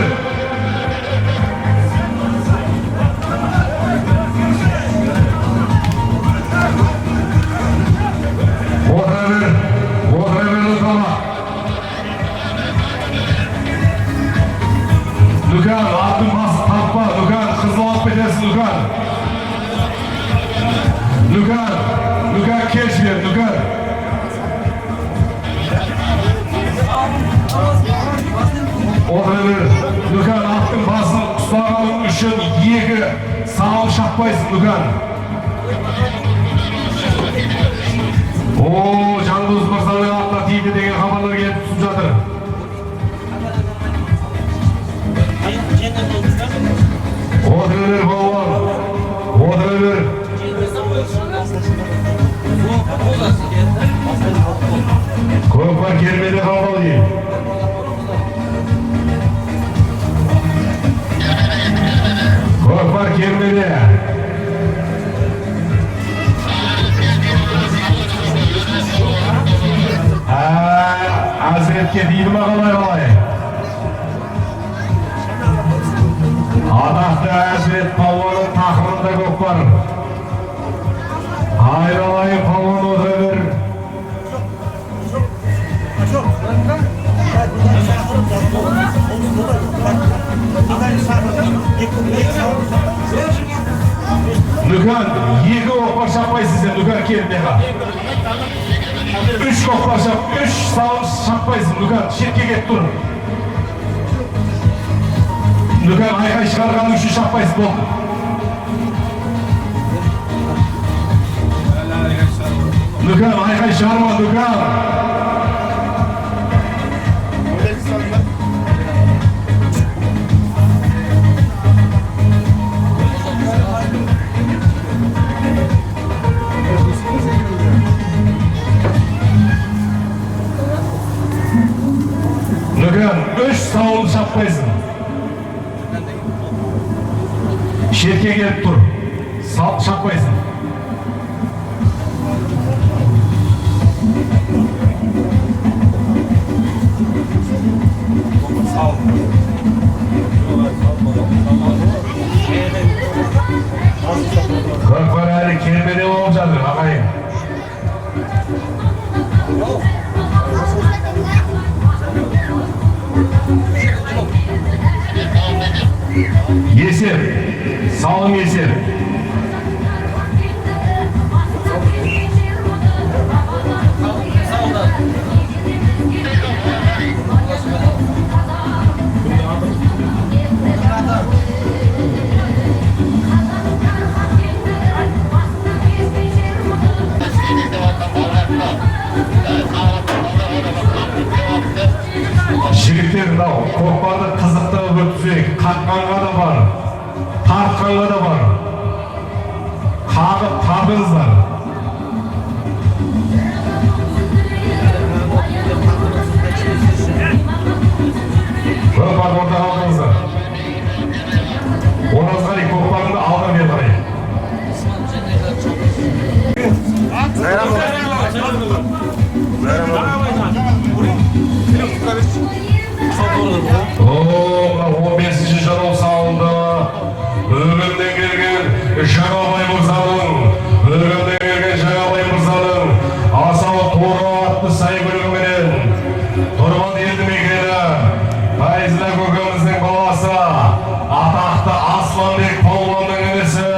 Lukan, атын басы таппа. Lukan, қызыл алып кетесің, Lukan. Lukan, кеш бер, Lukan. Отыра бер. Lukan, аттың басын ұстағаның үшін 2 сауын шақпайсың, Lukan. Жандос мырзаның атына тиді деген хабарлар келіп түсіп жатыр. Отыра бер, балуан. Отыра бер. Көкпар келмеді қалмау дейін. Көкпар келмеді. Әзіретке дейді ма қалай? Атақты әзірет палуанның тақырында көкпар. Айналайын палуан отыра бер. Lukan, 2 көкпар шаппайсың, Lukan келмеға. 3 көкпар шап, 3 сауын шаппайсың, Lukan, шетке кет тұр. Lukan, айқай шығарған 3 шаппайсың болды. Lukan, айқай шығарма, Lukan. Lukan, 3 sağol şapkaysın. Şerke gelip dur. Şapkaysın. Kökbar Ali kelmede olacaktır, ağayım. Yesir, sağım yesir. Жігіттер, көкпарды қызықтығы өткізейік. Қаққанға да бар, тартқанға да бар. Қағып тартыңыздар. Көкпарды ортаға алдыңыздар. Оразғали көкпарында алдан бері қарай. Мына 15-ші жырау салынды. Өгімден келген Жаңабай мырзаның, асау торы атты сай көлігіменен Тұрған елді мекені Байзіла көкеміздің баласы, атақты Асланбек палуанның інісі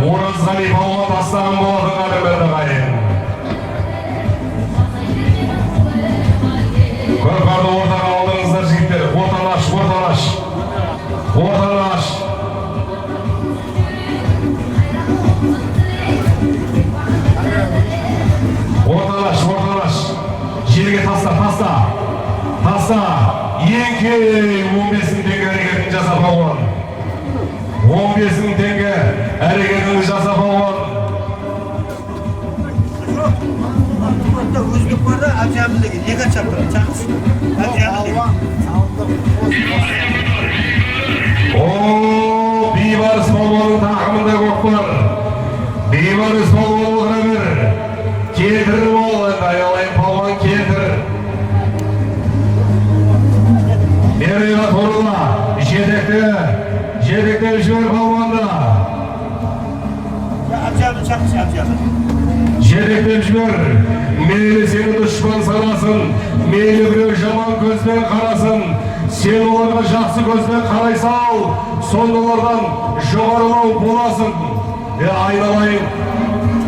Оразғали палуан бастаған болатын әлемді қайын. Көкпарды ортаға алдыңыздар жігіттер. Орталаш. Орталаш. Жерге таста. Еңкей 15.000 теңге әрекетін жасап алған. 15.000 теңге әрекетін жасап алған. Өзгіп барды, әбжамыздығы, екі чапыр, чақсы. Бейбарыс палуанның тақымында көкпар. Бейбарыс палуан отыра бер. Келтіріп ол, айналайын палуан келтір. Береға торыла, жетекте жібер палуанда. Әбжамды чақсы, әбжамды. Жетектеп жібер. Мейлі сені дұшпан санасын, мейлі біреу жаман көзбен қарасын, Sen оларға жақсы көзбен қарай сал, сонда олардан жоғарылау боласың. Айналайын,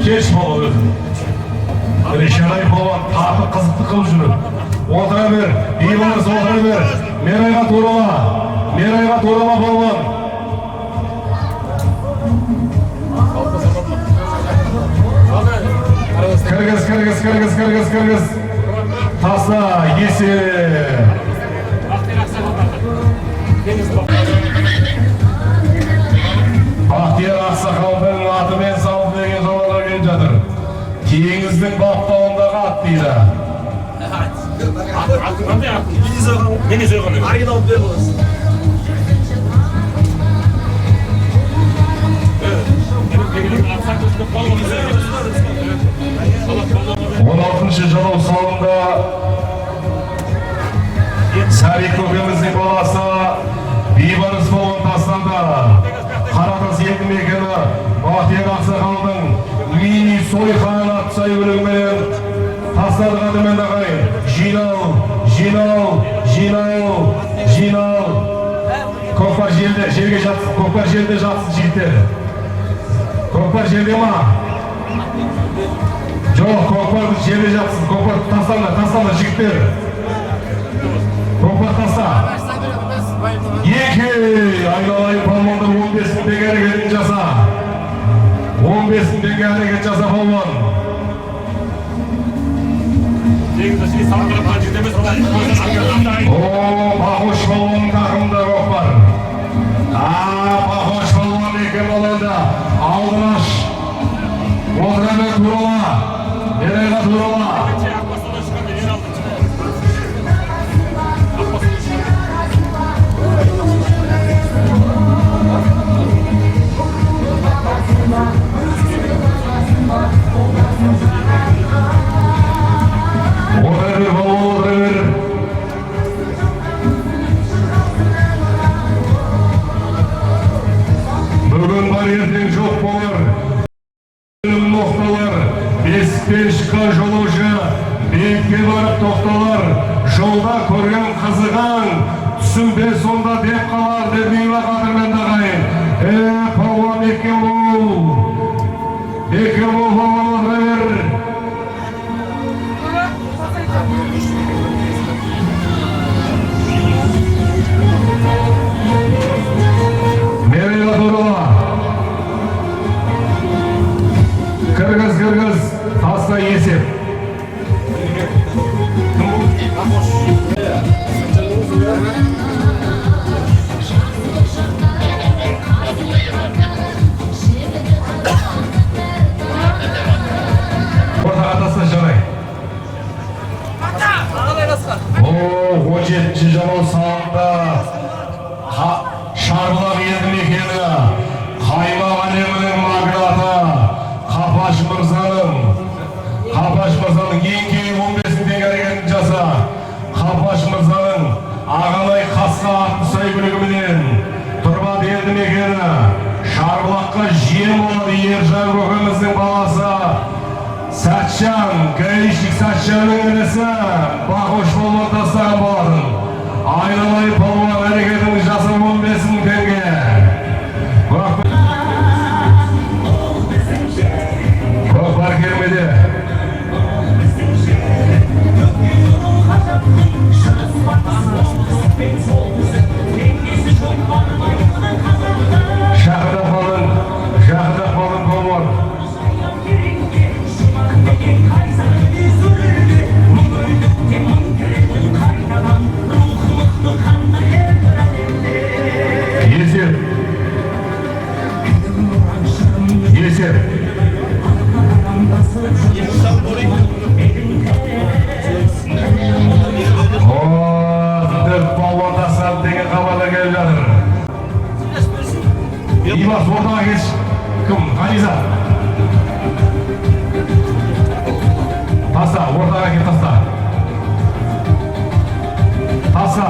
кеш бол өзің. Шарай болған тағы қызықты қылып жүріп. Отыра бер, бейбарыс отыра бер. Мерайға турама болған. Кіргіз. Таса, есе. Бақтияр Ақсақалдың атымен салды деген жолға келіп жатыр. Теңіздің баптауындағы ат дейді. Оригинал бер боласың. 16-шы жылы салында Сәрик көкеміздің баласы бейбарыс болған тастанда Қаратас елді мекені Бақтияр Ақсақалдың мини сойқан атса өлігімен тастадық адымен ағайын. Жинал. Көкпар жерге жатсын, көкпар жерде жатсын жігіттер. Көкпар жерде ма? Жоқ, көкпар жерде жатсын, көкпар тастана жігіттер. Көкпар таста. Айналайын палмандар 15-індегі әрекетін жаса. 15-індегі әрекет жаса палман. Бақош палман тақымда көкпар. Бақош палман екен болында. Алдынаш. Отыраны турала. Ерайға турала. Бүгін бар ертең жоқ болар. Ноқталар, бесіктен шыққан жолаушы, бейітке барып тоқталар. Жолда көрген қызыған, түсімде сонда деп қалар, деп мейла қадырмен дағайын. Палуан екен бұл, палуан отыра бер. Мерейла турала. Кіргіз, таста есеп. Ортаға таста жарай. 17-ші жылы салында Шарбұлақ елді мекені Қаймақ әлемінің магнаты Қапаш мырзаның ең кейін 15-індегі әрекетін жаса. Қапаш мырзаның ағалай қасқа атты сай бүлігіменен Тұрбат елді мекені Шарбұлаққа жем болады Ержан көкеміздің баласы Сәтжан, гаишник Сәтжанның інісі Бақош болман тастаған болатын. Айналай палуан әрекетін жасы 15.000 теңге. Көкпар кермеде. Жақында қалын палуан. Есер. Палуандасам деген хабарда келіп жатыр. Имас ортаға кеш. Кім? Ғаниза. Таста, ортаға кеп таста. Таста.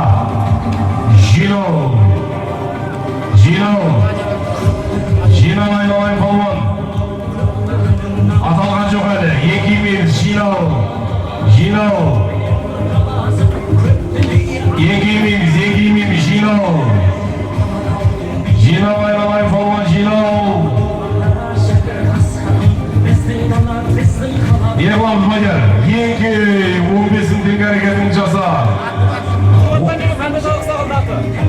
Жинау айналайын палуан. Аталған жоқ әлі. Еңкеймейміз. Еңкеймейміз.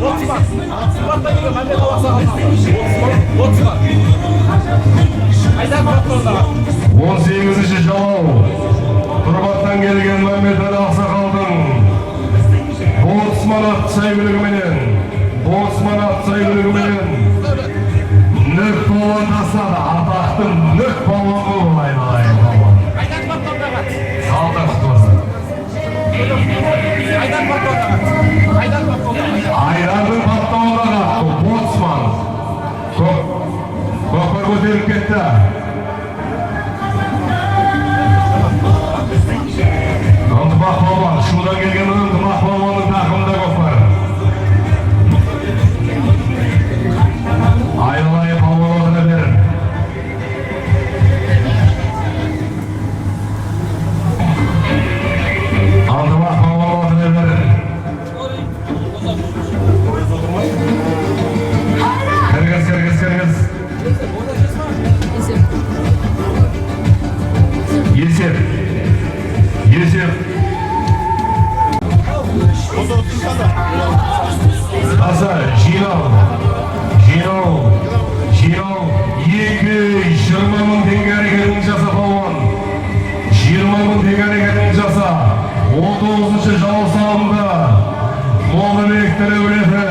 Lotsman. Sıfatla geliyor. Mehmet Alaksa Lotsman. Aydan Patron'da. 18. Jalal. Turbat'tan gelgen Mehmet Ali Aksakal'dın Boğuzman at saygılığımının nök boğan tasada ataktın nök boğan olayın alayın boğan. Aydan Patron'da kaç. Salda kutlasın. Aydan Patron'da kaç. Aydan Patron'da. Ayranın patlamada kattı Boğuzman. Köpür көтеріп кетті. Ынтымақ балуан, шудан келген ынтымақ балуанның тақымында көп бар. Айналайы балуан отына бер. Ынтымақ балуан отына бер. Кіргіз. Есеп. Аса, жинау. 20 мың теңге әрекетін жаса балуан. 20 мың теңге әрекетін жаса. 19-шы жау салымда. Молдабектер өледі.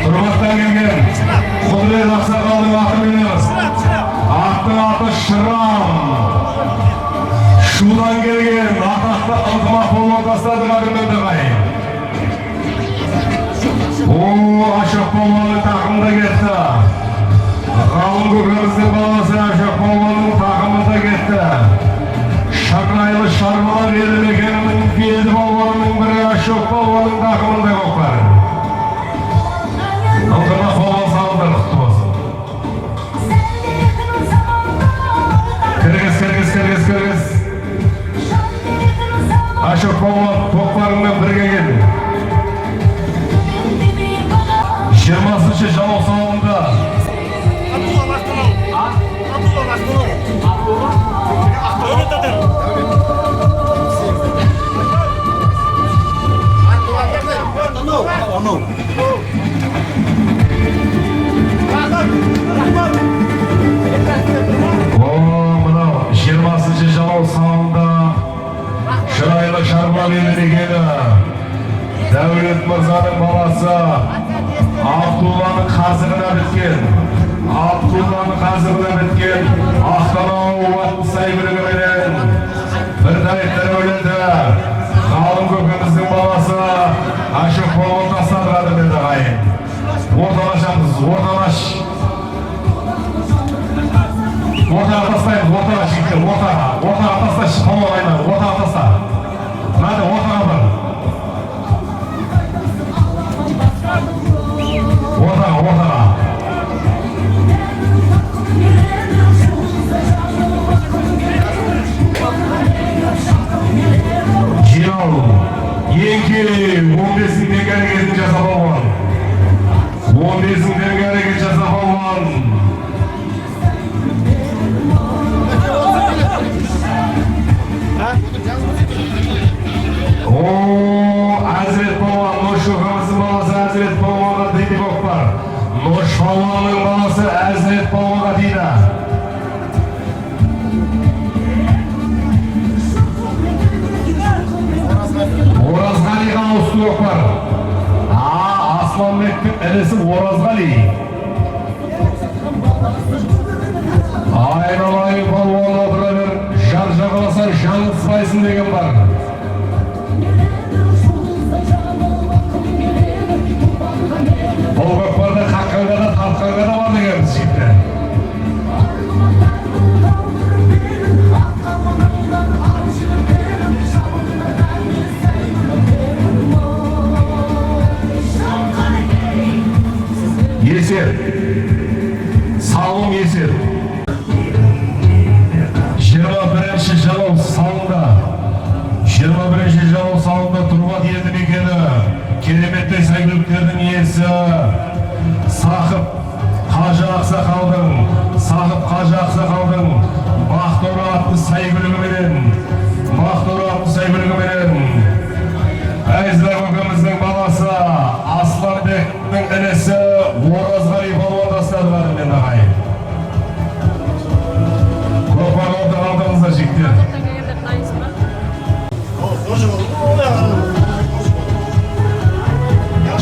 Тұрмақтан келген Құдірет Ақсақалдың аты емес. Аттың аты Шырам. Шудан келген атақты ынтымақ болуын тастады қадірменді ағайын. Ашық болуының тақымда кетті. Ғалым көкеміздің баласы Ашық болуының тақымында кетті. Шақырайлы шармалар елі мекенінің белді болуының бірі Ашық болуының тақымында көп бар. Ынтымақ болуын салындар құтты болсын. Кіргіз. Ашық болуын топтарымен бірге келді. 20-шы жау салынды. Мынау 20-шы жау салынды. Шырайлы шарбан елдегені Дәулет Мырзаның баласы Абдулланың қазығына біткен Ақтанау уатын сайбілігіменен бір тәректер өледі. Ғалым көкеміздің баласы Ашық болуын тастадырады деді ғайын. Орталашамыз. Ортаға тастаймыз. Ортаға тастайшы. Қалуан айнады. Ортаға таста. Мәді ортаға бір. Ортаға. Жинау. Енке 15-ің теңге әрекетін жасап алған. 15-ің теңге әрекет жасап алған. Әзірет балуан, Нош көкеміздің баласы Әзірет балуанға дейді көп бар. Нош балуанның баласы Әзірет балуанға дейді. Оразғалиға ауысты көп бар. Асланбектің інісі Оразғали. Айналайын балуан отыра бер, жан жағаласаң жаңылыспайсың деген бар. Бұл көкпарда қаққанға да тартқанға да бар деген жігітті. Есеп. Салым есеп. ақсақалдың мақтауы атты сәйгүлігіменен Әйза көкеміздің баласы Асланбектің інісі Оразғали балуан тастады мен ағай. Көкпар орта алдыңызда жігіттер.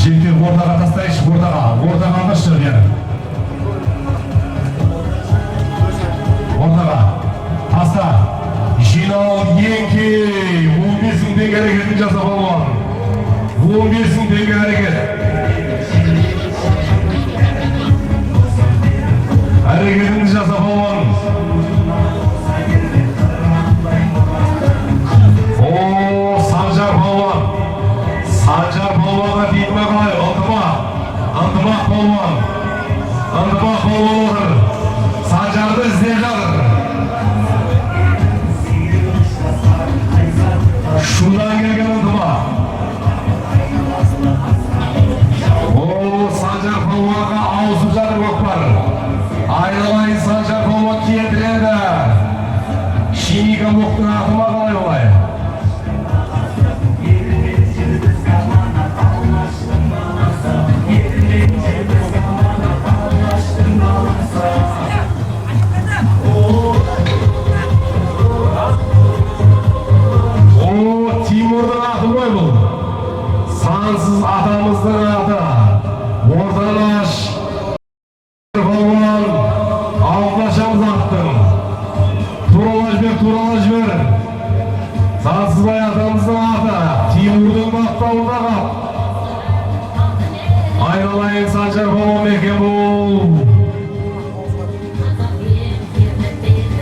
Жігіттер ортаға тастайшы, ортаға алдыршы бері. Ортаға таста. Жинау еңкей 15-ің теңге әрекетін жаса балуан. 15-ің теңге әрекет. Әрекетіңді жаса балуан. Санжар балуан. Санжар балуанға дейін қалай? Ынтымақ балуан. Ынтымақ балуан отыр. Санжарды іздеп жатыр. Şuradan gelgen ынтымақ. Санжар балуанға ауысып жатыр көкпар. Айналайын Санжар балуан кетіреді. Шиника мұқтың атыма қалай олай? Тимурдың аты ғой бұл. Сансыз атамыздың аты. Орталаш балуан Алташамыз аттың. Турала жібер. Сансызбай атамыздың аты. Тимурдың бақтауында қап. Айналайын Санжар балуан екен бұл.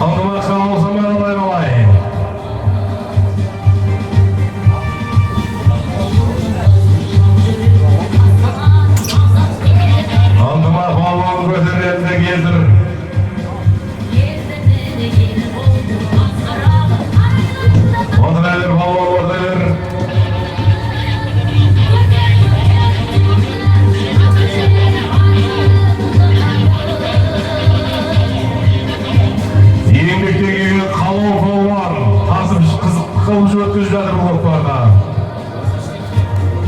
Ынтымаққа ауысымен айналайын. Ынтымақ балуан көтерілді келдір. Отырайыр балуан отырайыр. Еңбектегі қалау балуан тасып қылып өткізіп жатыр бұл көкпарда.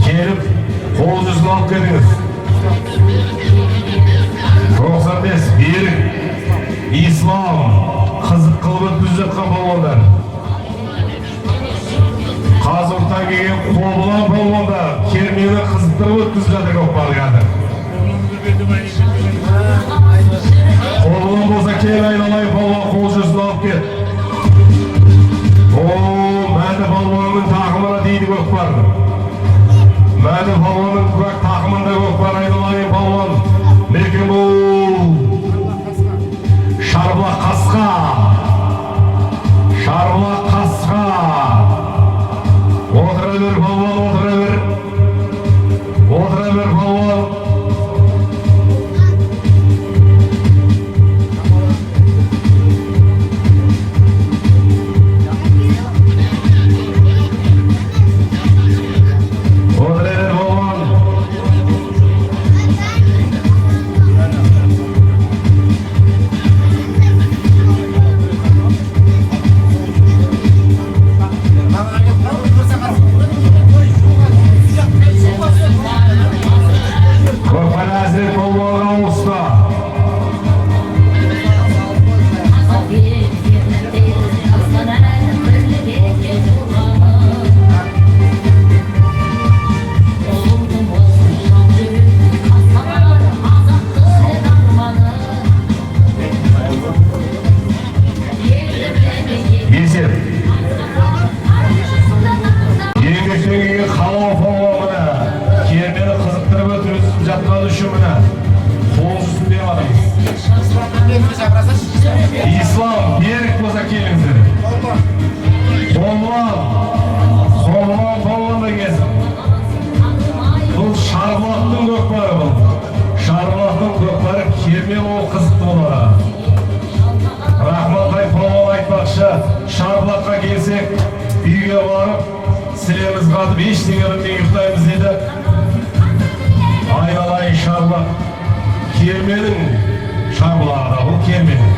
Келіп қол жүзін алып келіңіз. 95 Берік Ислам қызық қылып өткізіп жатқан балуандар. Қазығыптан келген қобылан балуандар кермені қызықтырып өткізіп жатыр көкпарға. Қобылан болса кел айналайын балуан қол жүзін алып кет. Мәді балуанның тақымына дейді көкпар. Мәді балуанның тақымында көкпар айналайын балуан. Мекен бұл Шарбұлақ қасқа. Шарбұлақ қасқа. Отыра бер балуан, отыра бер. Отыра бер балуан. Ислам, Берік болса келіңіздер. Қолуан балуан деген. Бұл Шарбұлақтың көкпары бұл. Шарбұлақтың көкпары кермен ол қызықты болады. Рахматай балуан айтпақшы, Шарбұлаққа келсек, үйге барып, сілеміз қатып, ештеңе білмей ұйықтаймыз деді. Айналайын Шарбұлақ. Керменің Шарбұлағы да бұл керменің.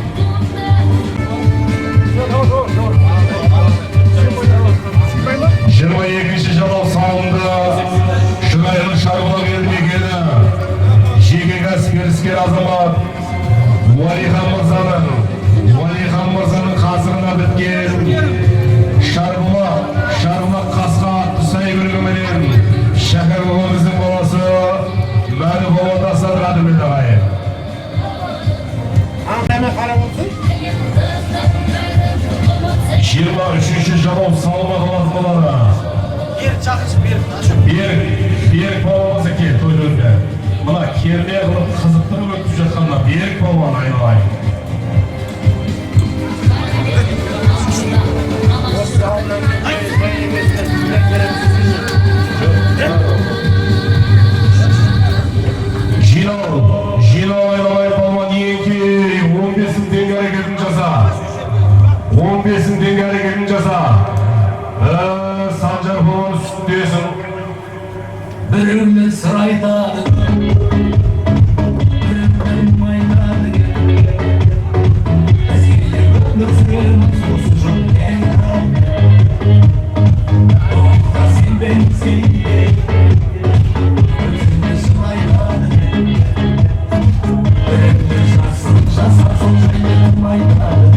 23-ші жалау салмақ алатылары. Берік баламыз екен тойлерде. Мына керме қылып қызықтырып өтіп жатқанына Берік балам айналайын. Жинау айналайын балам ең кей 15-ін теңге әрекетін жаса. 15-ін теңге әрекетін жаса. Санжар балам үстіндесің. Біріміз сыр айтады, біріміз айтады. Әскерлер көмір сүреміз осы жол ең қырау. Оғында сенбен сенде, біріміз сыр айтады. Біріміз жасын жасасын жайнетім айтады.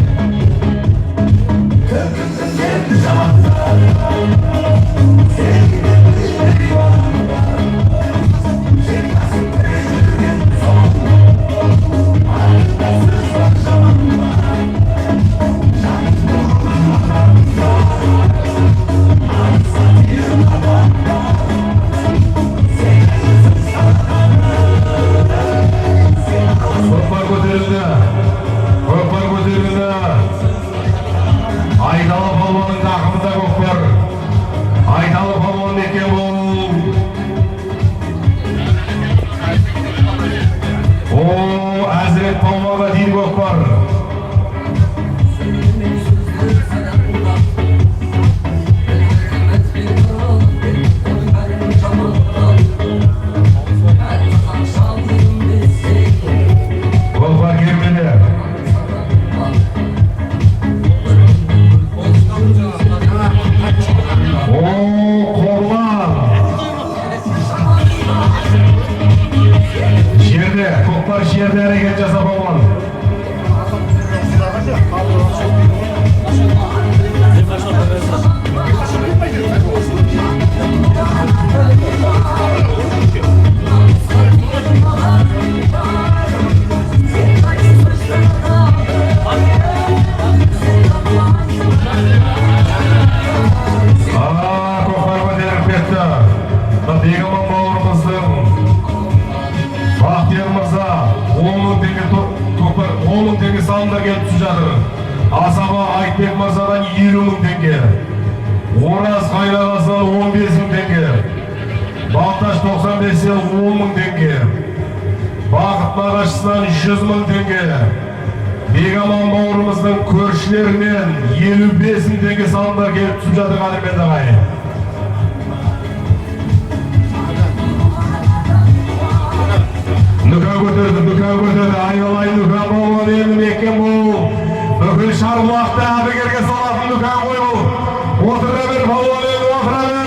Көкімдің енді жамандады, сенде жерде әрекет жасап алған. Көкпар көтеріп кетті. Бегіман бауырымыздың Бақтияр мырза 10.000 теңге салымдар келіп түсіп жатыр. Асаба Айтбек мырзадан 50.000 теңге. Ораз Қайрағасынан 15.000 теңге. Балташ 95-ел 10.000 теңге. Бақыт Нағашысынан 100.000 теңге. Бегіман бауырымыздың көршілерінен 55.000 теңге салымдар келіп түсіп жатыр. Қадірменді ағайын. Нүкә көтерді, айналайын нүкә болған енді мекен бұл. Бүкіл шаруақты әбігерге салатын нүкә қой бұл. Отыра бер, болған енді отыра бер.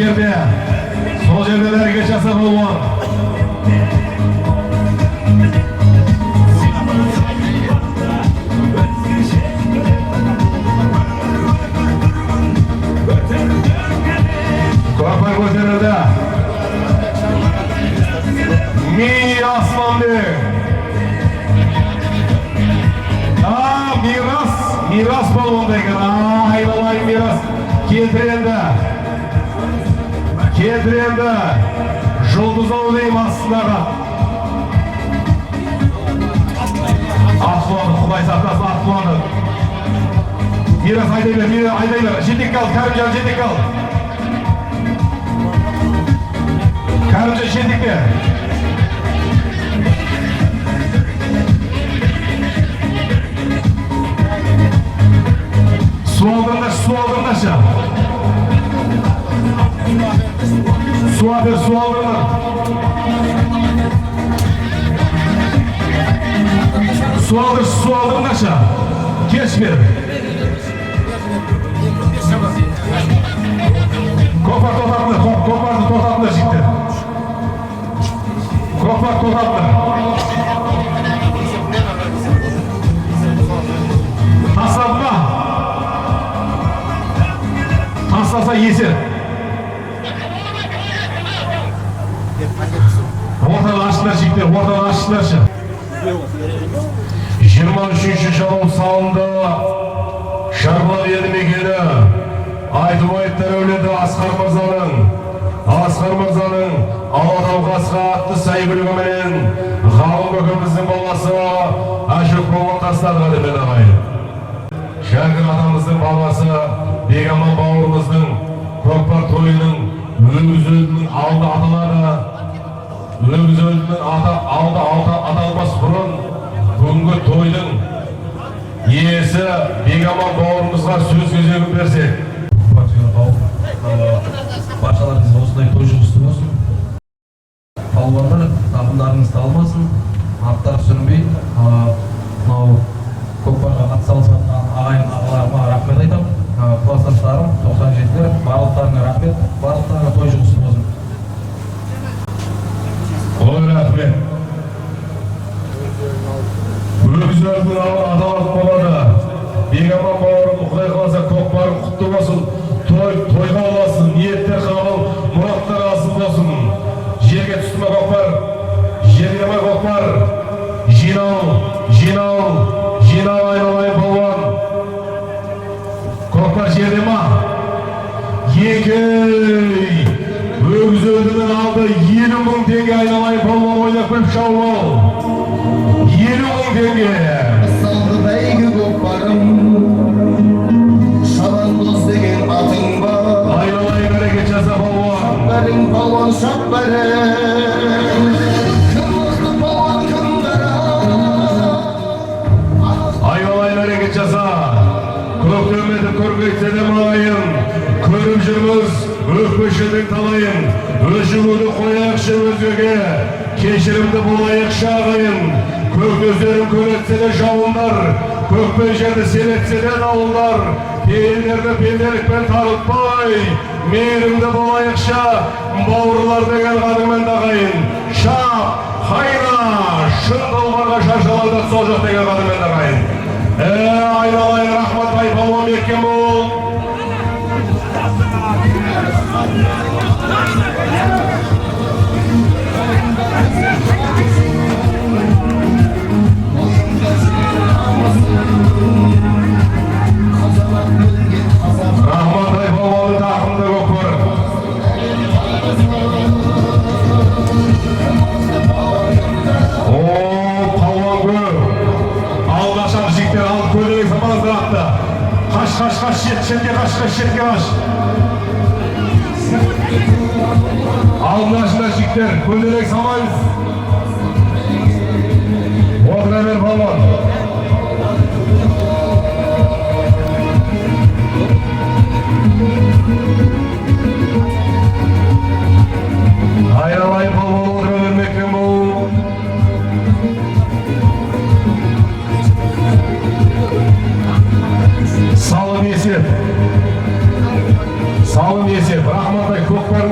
жерде әрекет жасап болған. Көкпар көтерілді. Мини Асманбек. Мирас болуында екен. Айналайын Мирас. Келтіренді. Жұлдыз ау дейм астындағы. Атқылады, Құдай сақтасын, атқылады. Мирас айдай бер. Жетек кал, Кәрімжан жетек кал. Кәрімжан жетек бер. Su aldırdaşı. Su aldırlar. Su aldırdaşı. Geç bir. Kopardı totatlı şimdi. Kopar totatlı. Tasabla. Taslasa yesin. Ortadan açtılar şimdi. 23. Şalom salındı. Şarlar yedi mekeni. Айтып ойттар өледі Асқар Мырзаның Алатау қасқа атты сәйгүлігіменен ғалым көкеміздің баласы Әшік болған тастарға деп ағайын. Шәкір атамыздың баласы Бегаман бауырымыздың көкпар тойының өгіз-өлінің алды аталары, өгіз-өлінің алды аталмас бұрын бүгінгі тойдың иесі Бегаман бауырымызға сөз кезегін берсек. Баршаларыңыз осындай той жұмысты болсын. Палуандар тақымдарыңызды алмасын, аттар сүрінбей, мынау көкпарға атсалысқан ағайын-ағаларыма рахмет айтамын. Класстастарым, 97-лер, барлықтарына рахмет, барлықтарына той жұмысты болсын. Ой, рахмет. Өгіз-өлдің аталатын болады. Бегаман бауырым Құдай қаласа көкпарың құтты болсын. Тойға оласын, ниеттер қабыл, мұраттар асыл болсын. Жерге түстіме көкпар, жергеме көкпар, жинау айналайын болған. Көкпар жерде ма? Өгіз өлдінің алды 50.000 теңге айналайын болған ойнақ біліп шауып ал. 50.000 теңге. Салды бәйгі көкпарым, Шабандоз деген атың бар. Айналайын әрекет жаса болған. Бәрің балуан шап бәрің. Кім осы балуан кім дара? Айналайын әрекет жаса. Көктемеді көргейтсе де мағайын. Көріп жүрміз, өкпешінің талайын. Өшігуді қояқшы өзгеге. Кешірімді болайықшы ағайын. Көкөздерін көретсе де жауындар. Көкпен жерді селетсе де дауылдар. Пейілдерді пейілдерікпен тарылтпай, мейірімді болайықша, бауырлар деген қадыңмен дағайын. Шап, қайна, шын долбарға шаршаларда сол жоқ деген қадыңмен дағайын. Айналайын Рахматбай Палуан беккен бол. Рахматбай Палуанның тақымында көкпар. Палуан көп. Алғашақ жігіттер алып көйлек саманызды атты. Қаш, шетке қаш. Алдынашында жігіттер көйлек самайыз. Отыра бер Палуан. Айналайын Палуан отыра бермекпен бол. Салым есеп. Рахматбай көкпар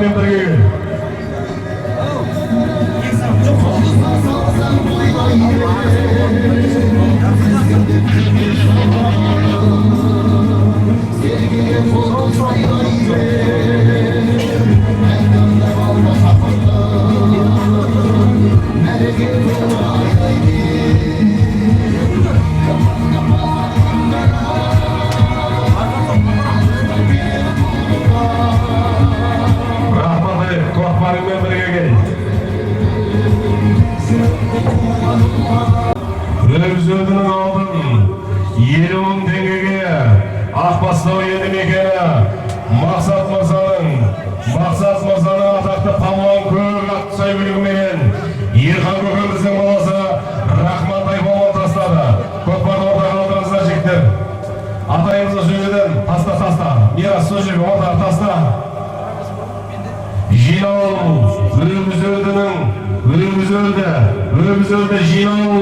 Өзінің алдын 50 мың теңгеге Ақбастау елді мекені Мақсат Мырзаның атақты палуан көк атты сәйгүлігімен Ерхан көкеміздің баласы Рахматай балуан тастады. Көкпарды ортаға алдырыңыздар жігіттер. Атайымызды сөйледен таста. Мирас сөз жерге ортаға таста. Жинау Өгіз өлді жинау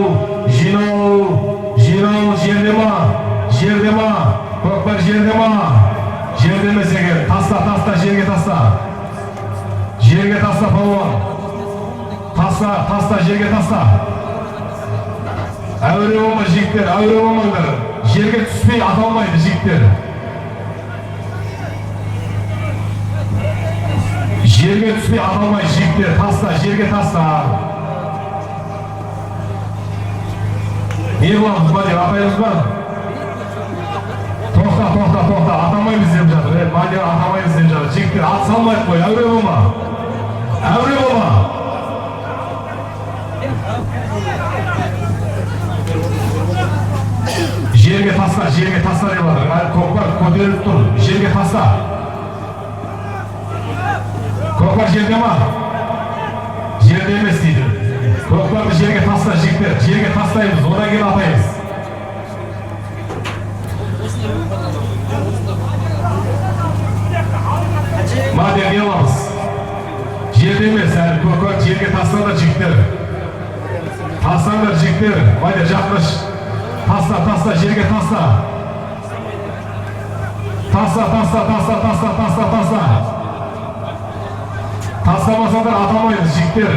жерде ма көкпар жерде ма жердемес екен таста жерге таста палуан таста жерге таста әуре болма жігіттер әуре болмаңдар жерге түспей аталмайды жігіттер жерге түспей аталмайды жігіттер таста жерге таста не боламыз ба деп атаймыз ба? Тоқта, атамаймыз деп жатыр. Мадияр атамаймыз деп жатыр. Жігіттер ат салмайық қой, әуре болма. Жерге таста деп жатыр. Көкпар көтеріліп тұр, жерге таста. Көкпар жерде ма? Жерде емес дейді. Көкпарды жерге таста жігіттер, жерге тастаймыз, одан кейін атаймыз. Мадияр не аламыз? Жерде емес, әлі көкпар жерге тастаңдар жігіттер. Мадияр жақыныш. Таста, жерге таста. Таста. Тастамасаңдар атамаймыз жігіттер.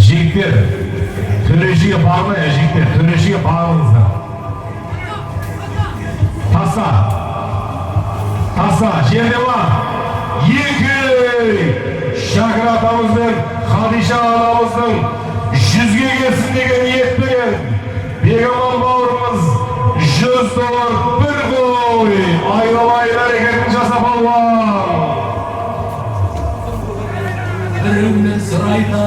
Жігіттер, төрешіге бағынайық жігіттер, төрешіге бағыныңыздар. Таста, жерде ма? Шакир атамыздың, Хадиша анамыздың 100-ге келсін деген ниетпен Бегаман бауырымыз $100 бір қой айналайын әрекетін жасап алуан. Бірімнен сұрайда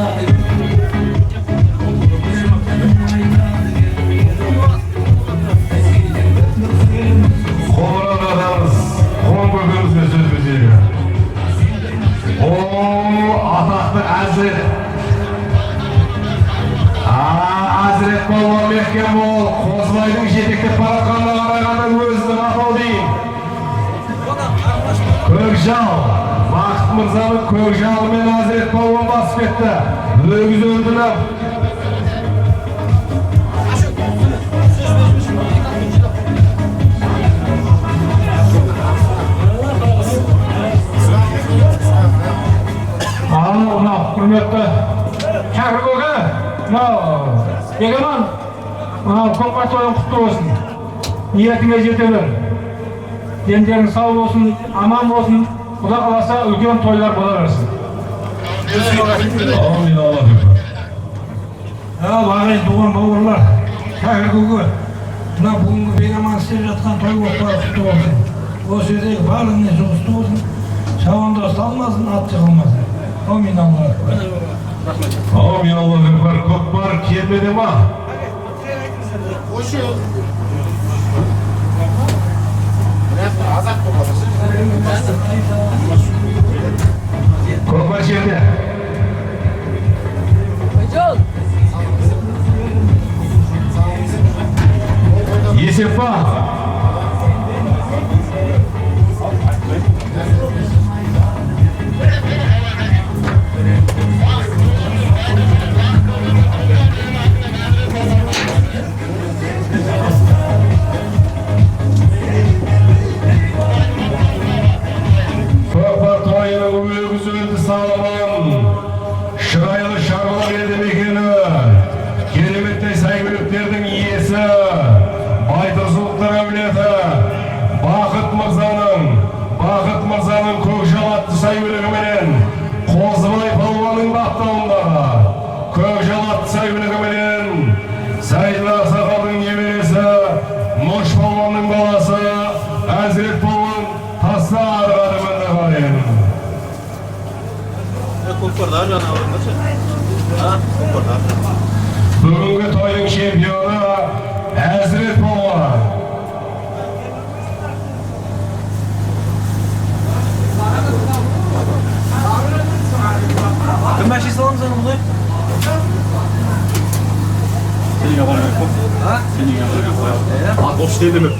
Қомыран адамыз, қом көкемізге сөз көзегі. Атақты Әзірет болуан меккен бол, Қозыбайдың жетектеп баратқанына қарағанда өзінің атау дейін. Көкжал, Бақыт Мырзаның Көкжалы мен Әзірет болуан басып кетті. Өгіз өлдініп. Құрметті Шакир көке, Бегаман, көкпар тойың құтты болсын. Ниетіңе жете бер. Дендерің сау болсын, аман болсын. Құда қаласа үлкен тойлар бола берсін. Амин Аллах. Ағайын туған бауырлар, Шакир көке, бүгінгі Бегаман істеп жатқан той көкпар құтты болсын. Осы жердегі барлығына жұғысты болсын. Шабандоз салмасын, ат жығылмасын. Амин Аллах. Амин Аллах. Көкпар келмеді ма? Көкпар жерде. Есеп па? Moş Polvon'un balası Hazret Polvon Tassa Arıqadımında qarayın. Bugünkü toyun şempiyonu Hazret Polvon. Kime şey salam sana bunu? Senin yapan yok. Ha? Senin yapan yok. Boş değil mi?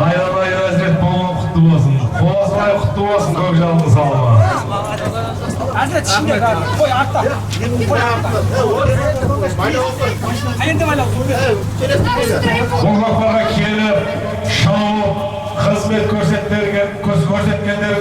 Ayran ayran Hazret Polvon kutlu olsun. Kozlay kutlu olsun Gökcan'ın salma. Hazret şimdi abi. Koy artta. Koy artta. Hayırdır hala. Bu kapara kelip şov hizmet ko'rsatganlar